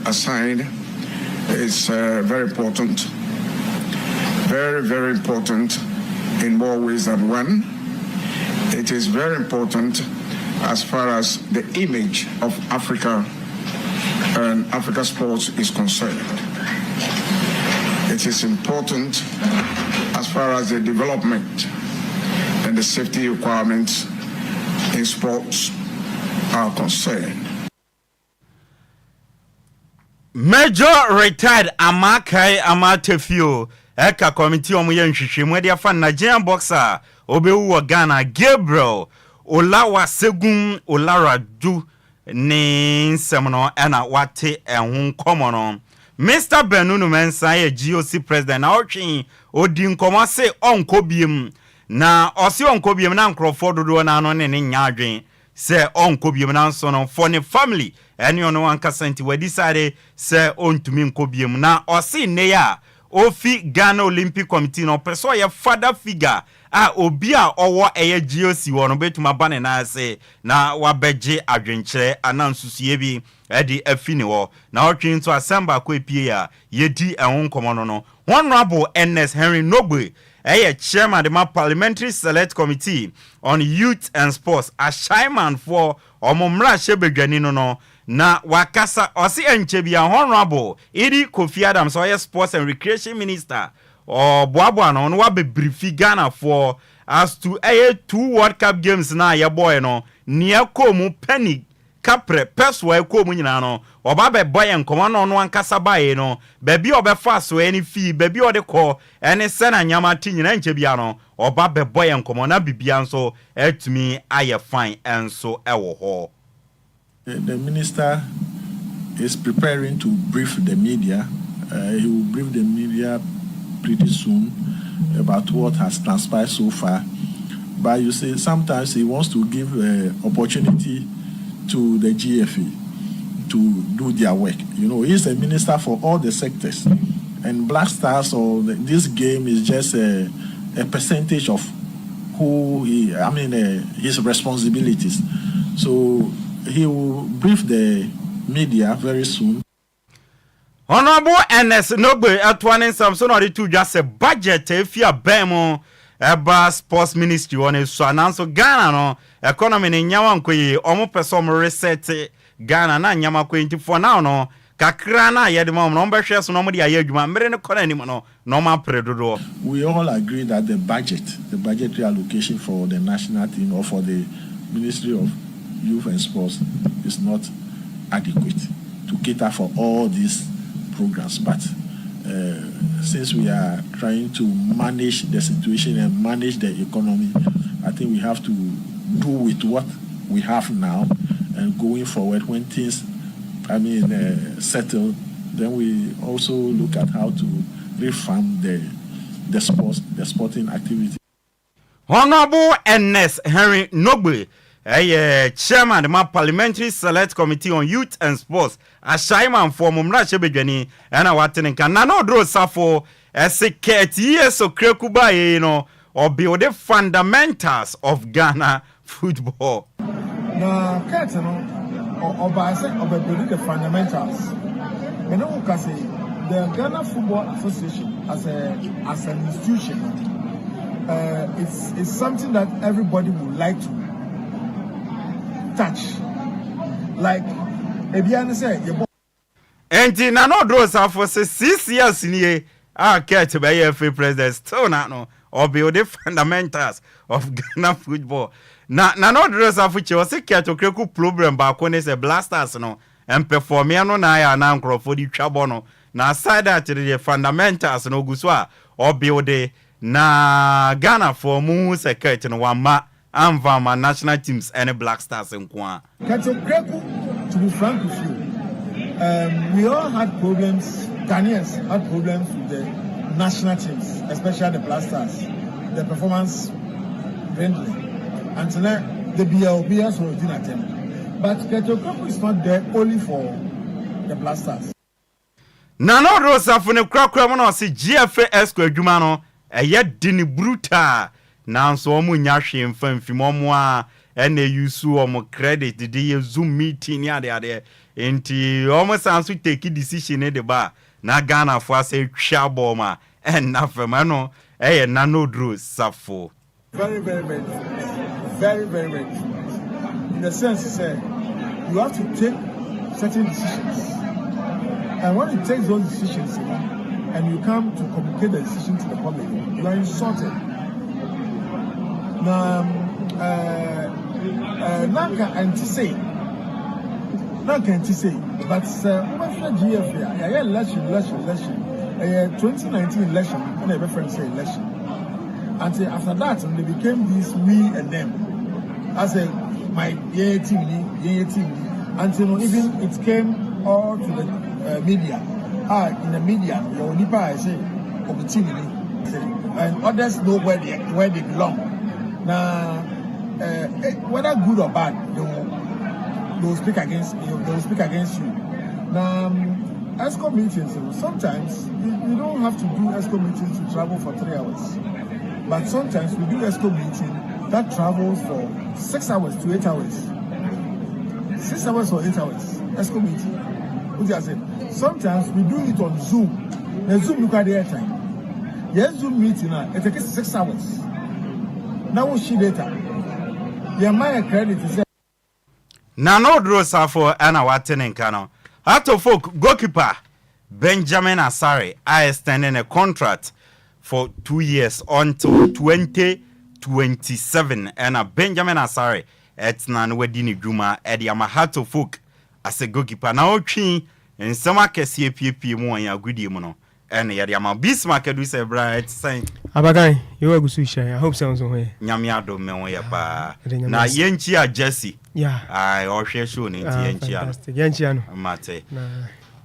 assigned is very important. Very, very important in more ways than one. It is very important as far as the image of Africa and Africa sports is concerned. It is important as far as the development and the safety requirements in sports are concerned. Major retired Amakai Amatefio Eka committee omuye nhwehwemu de afa Nigerian boxer obewu wo Ghana Gabriel Olawa Segum Olaradu ne nsɛm ena wate ehun komo no Mr. Benunu Mensa ye GOC president na otwe odi nkomo se onkobiem na osi onkobiem na nkrofo dodo na no ne nyaadwen se onkobiem na nso no for ne family ene ono ankasa nti wadi sare se ontumi nkobiem na osi ne ya ofi Ghana Olympic Committee no peso ye father figure a obi a owo eye GOC wono betuma bane na ase na wabeje adwenkyere anansusuye bi edi afini wo na otwe nto asamba ko epie ya yedi ehun komo no honorable NS Henry Nogbe chairman the parliamentary select committee on youth and sports a chairman for omomra shebedwani no na wakasa osi enchebia honorable Idi Kofi Adams or sports and recreation minister or boabua no wa be briefi Ghana for as to 2 World Cup games na ya boy no nia komu penny kapre peswa ekomu nyina no oba be boy enkomo no no ankasa bae no bebi obefa so any fee bebi ode ko ene sena nyama tinyina enchebia no oba be boy enkomo na bibia nso etumi aye fine enso ewo ho. The minister is preparing to brief the media. He will brief the media pretty soon about what has transpired so far. But you see, sometimes he wants to give opportunity to the GFA to do their work. You know, he's a minister for all the sectors. And Black Stars or this game is just a percentage of his responsibilities. So he will brief the media very soon. Honorable NS Nogbe Atwanin Samson or to just a budget if you are bemo eba sports ministry on so announce Ghana no economy ni nyawa nkwe omo person reset Ghana na nyama kwe for now no kakra na yede ma no mbehwe so no mo dia adwuma mbere ne kona ni no normal predodo. We all agree that the budgetary allocation for the national team or for the Ministry of Youth and Sports is not adequate to cater for all these programs, but since we are trying to manage the situation and manage the economy, I think we have to do with what we have now, and going forward when things settle, then we also look at how to refund the sporting activity. Honorable NS Henry Nogbe, chairman the parliamentary select committee on youth and sports, a chairman for Mumra Shebedwani, and our tenant can no draw safo, Esiketi years so krekuba ye no or build the fundamentals of Ghana football. Na Kurt no or by building the fundamentals. And no can say the Ghana Football Association as an institution, it's something that everybody would like to touch. Like Ebiana said, and in another for 6 years in here, I care to be a free president still not no or build the fundamentals of Ghana football. Na no dress of which was a care to create problem back when it's a blasters no and perform no na na for the chabono. Na side that the fundamentals no guswa or build the na Ghana for moon secret no one ma and national teams and Black Stars in Kwa. To be frank with you, we all had problems. Ghanaians had problems with the national teams, especially the Black Stars. The performance friendly. Until now, the BLBS were doing attempt. But Ketokoku is not there only for the Black Stars. Nano Rosa for the Crackramon see GFA Esque Jumano, a yet dini bruta. Now so munyashi and fimomwa. And they use some credit the Zoom meeting ya there into almost answer take decision in the bar. Na Ghana for say shaboma and na femano nano drew safo. Very in the sense say you have to take certain decisions, and when you take those decisions and you come to communicate the decision to the public, you are insulted. Now Nanka anti-say, but GFA, election, 2019 election, and a reference say election. Until after that, they became this we and them. I say, my team, until even it came all to the media. In the media, your Nipa, I say, opportunity, and others know where they belong. Now, whether good or bad, they will speak against you. Now, ESCO meetings, sometimes you don't have to do ESCO meetings to travel for 3 hours. But sometimes we do ESCO meeting that travels for 6 hours to 8 hours. 6 hours or 8 hours, ESCO meeting. What I say? Sometimes we do it on Zoom. The Zoom look at the airtime. Yes, Zoom meeting, it takes 6 hours. Now we see data. My credit is na no drosa for ana watene nkano ato folk goalkeeper Benjamin Asare I extending a contract for 2 years until 2027 and Benjamin Asare etna no wadi ni dwuma e de amahato folk as a goalkeeper na otwi nsema kese piepie mu anya agudie mu no and ya de ama Bismarck do say bright sign abagan you agusu hia I hope sounds on here nyame adom me wo ya pa na yenchi a Jesse I ohwe show ni yenchi a yenchi ano mate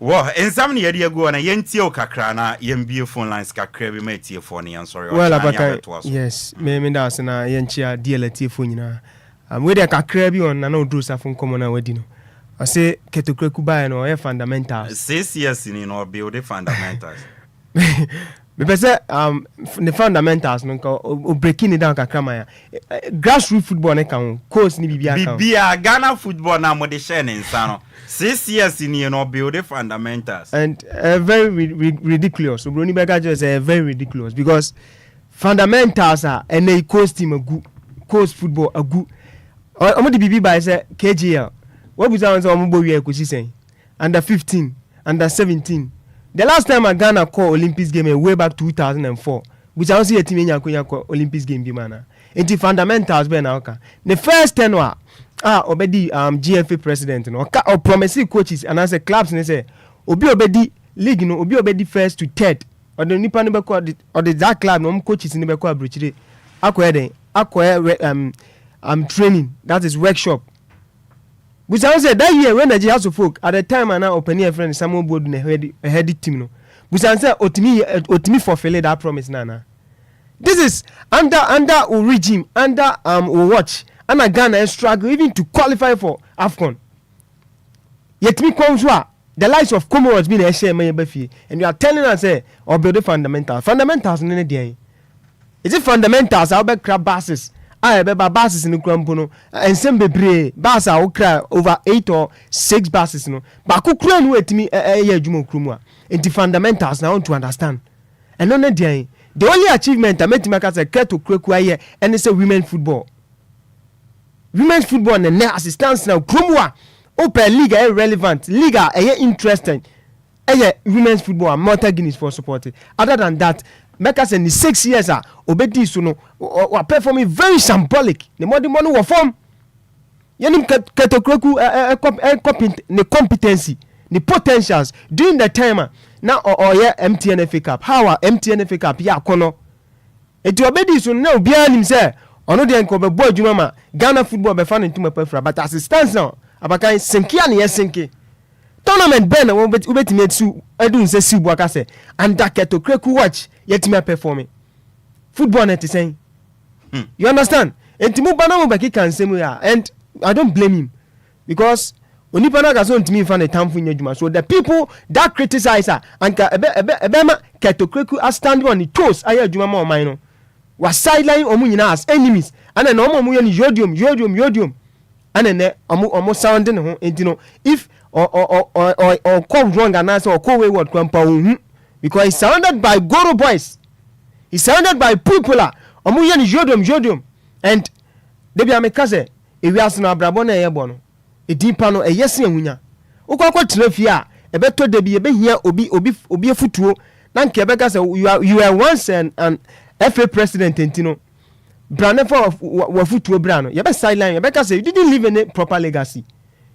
wo ensam ne yede agu na yentie o kakra na yembie phone lines kakra bi matie phone yan sorry well abagan yes me da se na yenchi a DLFM nyina we dey kakra bi on na odru safo nkomo na wadi no I say ketokreku ba no e fundamentals 6 years ni no build the fundamentals because the fundamentals no o breaking it down kakra ya grassroots football na kan course ni bibia Ghana football na mo de share nsa no 6 years ni no build the fundamentals and very ridiculous so broni bega just very ridiculous because fundamentals are and course team agu course football agu omo de bibi by say KGL what was on some boy under 15, under 17. The last time I Ghana call Olympics game way back 2004, which I also see a team in Olympics game be mana. Into fundamentals be na oka. The first 10 wa obedi GFA president no or promising coaches and as a clubs and say obi obedi league no obi obedi first to third or the nipa no be or the that club no coaches ni be ko abrochire akoye training, that is workshop. Which I said that year when the House of Folk at the time and now opening a friend Samuel Board in a headed team. No, which I said Otimi fulfill that promise nana. This is under regime, under watch, and Ghana struggle even to qualify for AFCON. Yet me comes the the likes of Como has been a share my befi, and you are telling us or build the fundamentals in any is it fundamentals I'll be crab bases I be bases in the crampono and some bebre basa will cry over 8 or 6 bases no but could cry with me a year jumo krumwa into fundamentals now to understand and on the only achievement I made to make us a care to Krekwa and it's a women's football and the assistance now krumwa open league is relevant league is interesting women's football and Malta Guineas for supporting other than that make us in the 6 years obedi so no or performing very symbolic the money will form yanim ketokreku the competency the potentials during the time now or MTN FA Cup how are MTN FA Cup ya kono eti obedi so na obia nim say ono de enko be boy juma Ghana football be fan into my prefer but as it stands now abakan sinkia na yesinki tournament ben ubetimi etu edun se sibu aka say and that ketokreku watch yetimi performing football net is saying you understand entimu bana mo beki kan semu ya and I don't blame him because onipa na gaso ntimi fa na tamfu nyadwuma so the people that criticize her and ebema ketokreku are standing on the toes aya adwuma ma oman no was sideline omu nyina as enemies and na omu ye ni yodium and ne omu sounding ho entino if or come wrong and answer or come wayward kwampa because he's surrounded by Goro boys. He's surrounded by people. Omu ye ni yodium and debi amekaze ewiase na abrabo na yebo no edipa no eyese ahunya ukwa tilafia ebeto debi ebehia obi afutuo na nke ebeka say you are once an FA president entino brand for wafutuo bra no yebe sideline ebeka say you didn't leave any proper legacy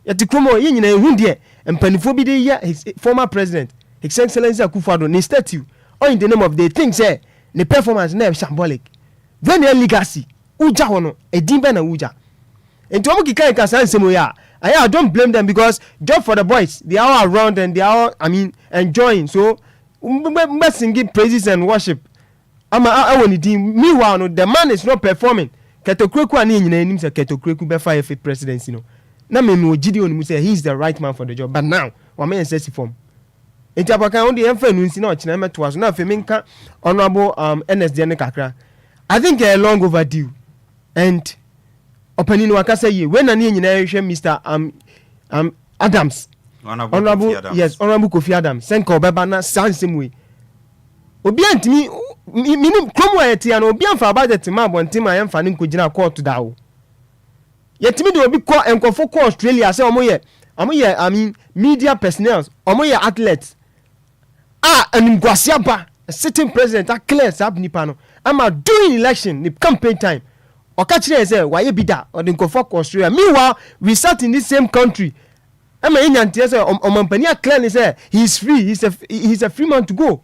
yeti kromo ye nyina ehu de empanifo bi de ye his former president His Excellency Akufo-Addo ni statue or in the name of the things the performance na symbolic then the legacy uja hono edimbe na uja enti omo kika ika sansemo ya I don't blame them because job for the boys they are all around and they are all enjoying so singing praises and worship meanwhile no the man is not performing ketokreku ani nyina enim say ketokreku be fa FA presidency no na me ojidi onimu say he is the right man for the job but now wa me insist form enti abakan on the emfa nunsi na ochina meto aso na feminka honorable NSD ne kakra I think a long overdue and opening wakasa ye when ani nyina hwe Mr. Adams honorable yes honorable Kofi Adams senko beba na sansemwe obi antimi minim kromo etia na obi amfa budget ma bontima yemfa ne nkogina court dawo yetimi de obi ko enkofo ko Australia say omoye media personnel omoye athletes animguasiaba a sitting president a clear sab nipa no ama during election the campaign time okachire say why bida or the nkofo ko Australia meanwhile we sat in this same country ama enyantie say omampani a clear say he is free he's a free man to go.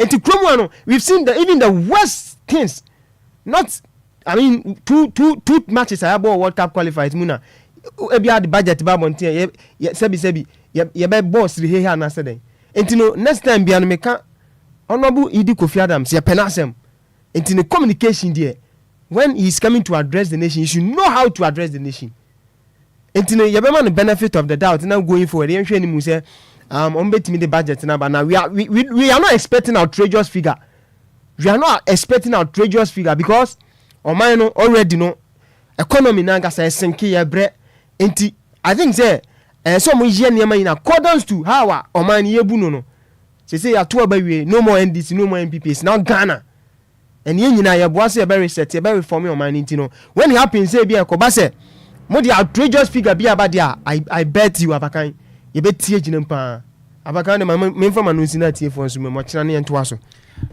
And to Cromwell, we've seen even the worst things. Not, two matches I have World Cup qualifiers. Muna, ebi had the budget babontia. Sebi. Ye boss the here na said. And you know next time be meka honorable Idi Kofi Adams. Ye penasem. And in the communication there, when he's coming to address the nation, you should know how to address the nation. And you know ye be man the benefit of the doubt. Now going forward, ye shey ni mu say. The budget now, but now we are not expecting outrageous figure. We are not expecting outrageous figure because Omano already know economy nanga say senki ya bre enti I think say so mo je niam in accordance to how Omani yebu no say ya to we no more NDC no more MPPs now Ghana and yen nyina ya boase be reset ya be reform Omani enti no when it happens say be akoba say mo the outrageous figure be about there I bet you abakan ye betie ginampa abaka ne memfa manusi na tie fon so me mo kira ne ento aso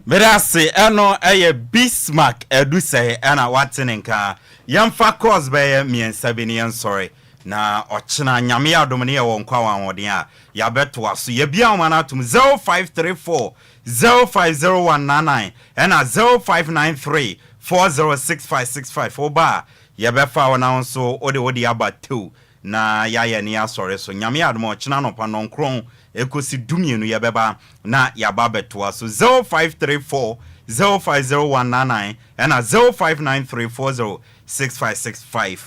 berase eno eye Bismarck eduse ana watenenka yamfa cause be miensa be ne sorry na ochina nyame adom ne ye won kwa wanwoden a ya beto aso ye bia ma na atum 0534 050199 ena 0593 406565 oba ye befa wona so odi abatu na ya ni asore so nyame admo china no pa non kron ekosi dumienu ya beba na ya babeto so 0534 050199 and 0593406565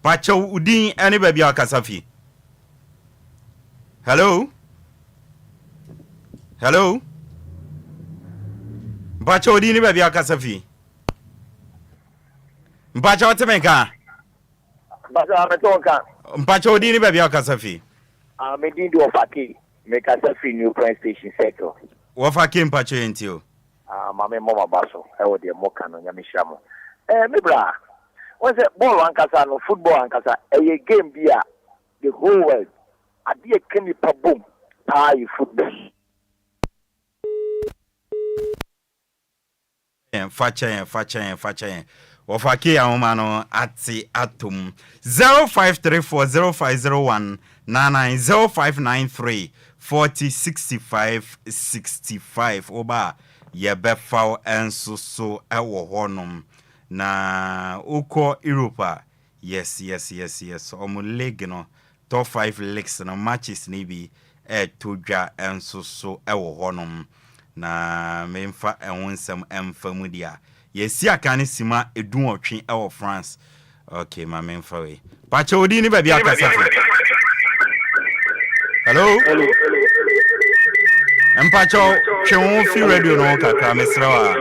pacho udin any baby akasafi hello Hello. Mpacha odi ni baby akasafi. Mpacha otemeka. Mpacha ametonka. Mpacha odi ni baby akasafi. Medindi ofaki make asafi new prime station sector. Wafaki mpacha yentio. Mame mama baso ewo de moka no nyamishamo. Me bra. What's it ball ankasa no football ankasa a game bia the whole world. Adi e kemi pa boom. Football. Facha. Wafaki ya umano ati atum 05340501 0593 406565 oba yebefa ensusu ewo honum na uko Europa. Yes. Omu league no top 5 leagues no matches ni bi todwa ensusu ewo honum na memfa enwonsem emfamu dia. Yesi akane sima edun otwe ewo France. Okay, ma memfa we. Pacha odi ni baby akasafi. Hello. Empacho chewon fi radio no kakra mesrawa.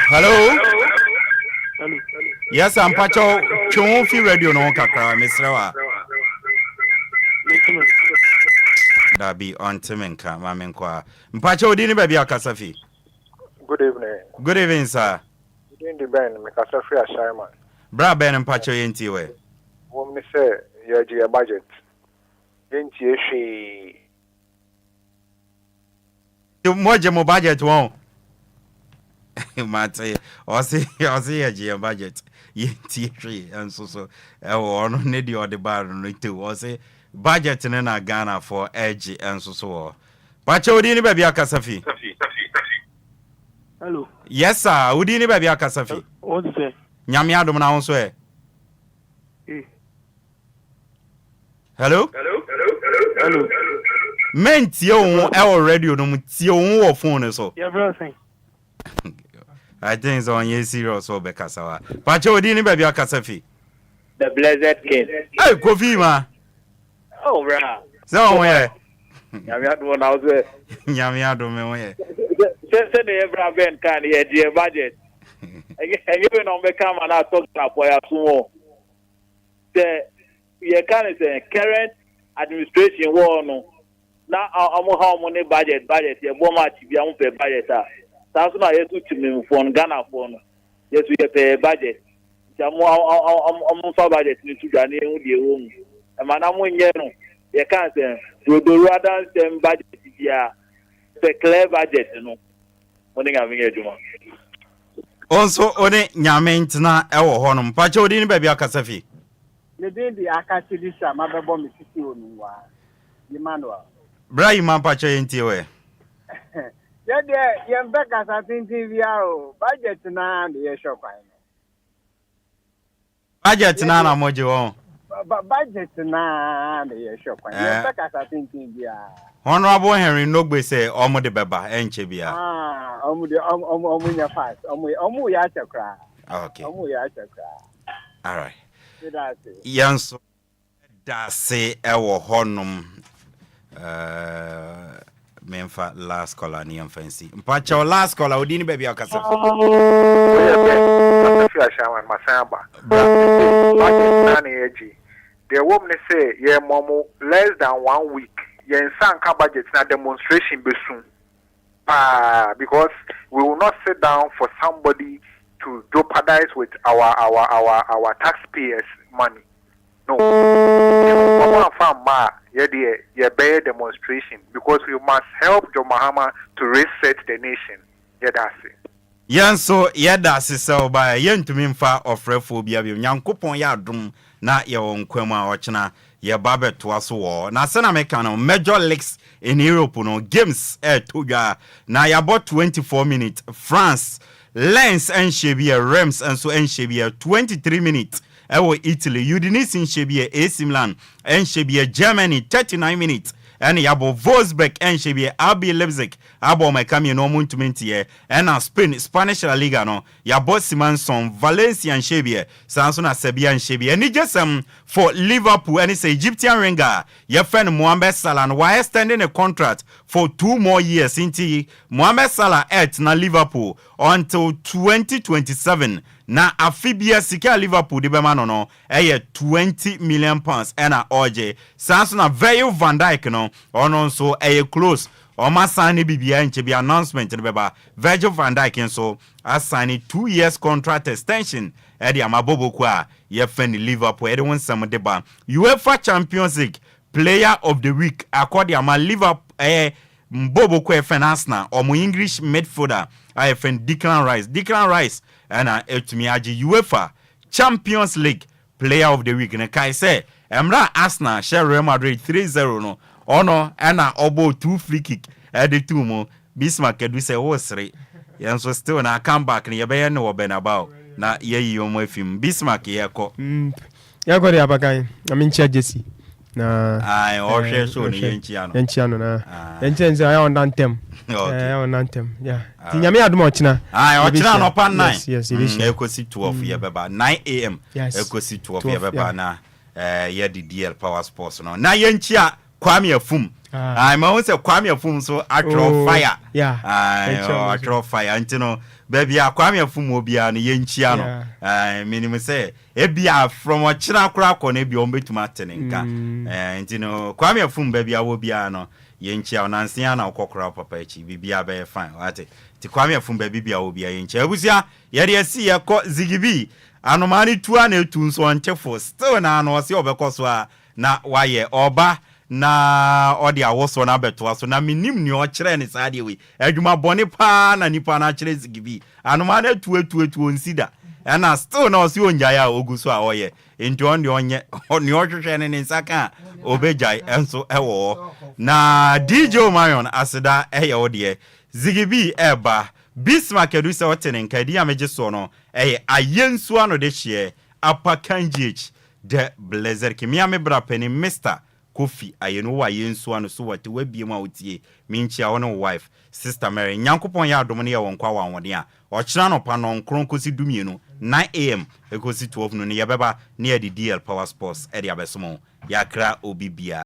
Hello. Yes, empacho chewon fi radio no kakra mesrawa. Dabi on temenka ma menkwa. Empacho odi ni baby akasafi. Good evening. Good evening, sir. Good evening, Ben. Mekasafi Ashaiman. Bra Ben empacho yenti we. Wom say your budget. Yenti eshi. Moje mo budget won. Mate, osi your budget. Yenti eshi enso ono ne di ode bar no itu. Osi budget na Ghana for edge enso so. Pacho odi ni baby akasafi. Hello. Yes, sir. Udi ni baby akasafi. What is it? Nyame adom na wonso e. Hello? Hello. Men tie on our radio no tie on wo phone so. Yeah, brother. I think it's on you serious so bekasawa. Pacho udi ni baby akasafi. The blessed king. Hey, Kofi ma. Oh, bra. So where? Nyame adwo na wo. Nyame adom me where? Say the Ebra Ben can the budget. Again on become and I talk about ya sumo. You can say current administration war no. Now how money budget your bomber to be on pay budget. That's not yet to me for Ghana phone. Yes, we pay budget. I'm for budget to Ghana home. And I'm one year no. You can't say we do rather than budget yeah. The clear budget no. Also, one nyame ntina ewo honum. Pacho odi ni baby akasafi. Le dey akasi lisa mabebo mi sisi onwa. Emmanuel. Bra ima pacho yenti we. Ye dey yembe kasa tintin bia o. Budget na de ye shop an. Budget na moje won. Budget na de ye shop an. Yembe kasa tintin bia. Honorable Henry Nogbe say omo de beba enche bia. Omo nya fast. Omo ya chakra. Okay. Omo ya chakra. All right. Yanso dase ewo honum memfa last caller ni fancy. Mpacha last caller odini baby akasa. Shaman Masamba. Budget nani eji. The woman say ye momo less than 1 week. Yen sanka budget na demonstration be soon. Because we will not sit down for somebody to jeopardize with our taxpayers' money. No. Ye bear demonstration because we must help John Mahama to reset the nation. Yeah, that's it. Yanso yeda sisa oba yentumi mfa ofrefobia bi nyankopon ya adom na ye wonkwam a ochena ye babeto aso wo na se na meka no major leagues in Europe no games todwa na ya bought 24 minutes France Lens and Shebia Reims and so and Shebia 23 minutes ewo Italy Udinese in Shebia AC Milan and Shebia Germany 39 minutes and yabo Wolfsburg and Shebie RB Leipzig abo my kami no muntumentie and Spain Spanish La Liga no yabo Simonson Valencia and Shebie Sansona Sebia and Shebie and just for Liverpool and it's Egyptian ringer your friend Mohamed Salah why extending a contract for 2 more years into Mohamed Salah at na Liverpool until 2027 na afibia sika Liverpool de bema no 20 million pounds and Agyei Sansona Virgil van Dijk no ono so close o ma sign bibia nche bi announcement ne beba Virgil van Dijk nso assign 2 years contract extension e amabobo kwa ye fan Liverpool e de won sam de ba UEFA Champions League player of the week according to Liverpool mbobo kwa fan Arsenal o mo English midfielder fan Declan Rice and etumi agi UEFA Champions League player of the week ne kai say emra Arsenal share Real Madrid 3-0 no ono na obo 2 free kick the two mo Bismarck edu say wo sere yenso still na come back ne yebe ne wo Bernabeu na yeyi omo afim Bismarck yeko yako de abakan amincha Jesse na ai o hwe so ne yenchia no na yenchen say on dantem on dantem yeah tinyame adom ochina ai ochina no pan 9 yes it is ekosi 12 ye beba 9 am ekosi 12 ye beba na ye the DL Power Sports no na yenchia Kwame Afum ai ma won say Kwame Afum so atro fire atro fire antino baby Kwame Afum obia no yenchia no minimum say ebia from ochina kura ko na ebia ombetuma tenenka antino Kwame Afum baby awobia no yenchia onansia na okokora papa echi bibia be fine wate ti Kwame Afum baby bia obia yenchia abusia ye de asi ye ko zigibi anomani tua na etu nso onchefo still na no se obekoso a na waye oba na odi awoso na beto so na minim ni o kire ni saade we adwuma bone pa na nipa na kire zigibi anomani etu onsida na still na osi onjaya oguso a oye enti on de onye oni ohwehwe ne nsaka obejai enso ewo na DJ Marion asida eye odie zigibi eba Bismarck edu se otenen kadi ameje so no ayensu ano de hye apakanjich de blazer kimia me bra peni Mr Kofi ayeno wa yensu ano so wate wabiem a otie minchia wono wife sister Mary nyankopon ya adom ne ye wonkwa wa wode a ochira no pa no nkron kosi dumienu 9 am ekosi 12 no ne yebeba ne ye DL Power Sports area besomo yakra obibia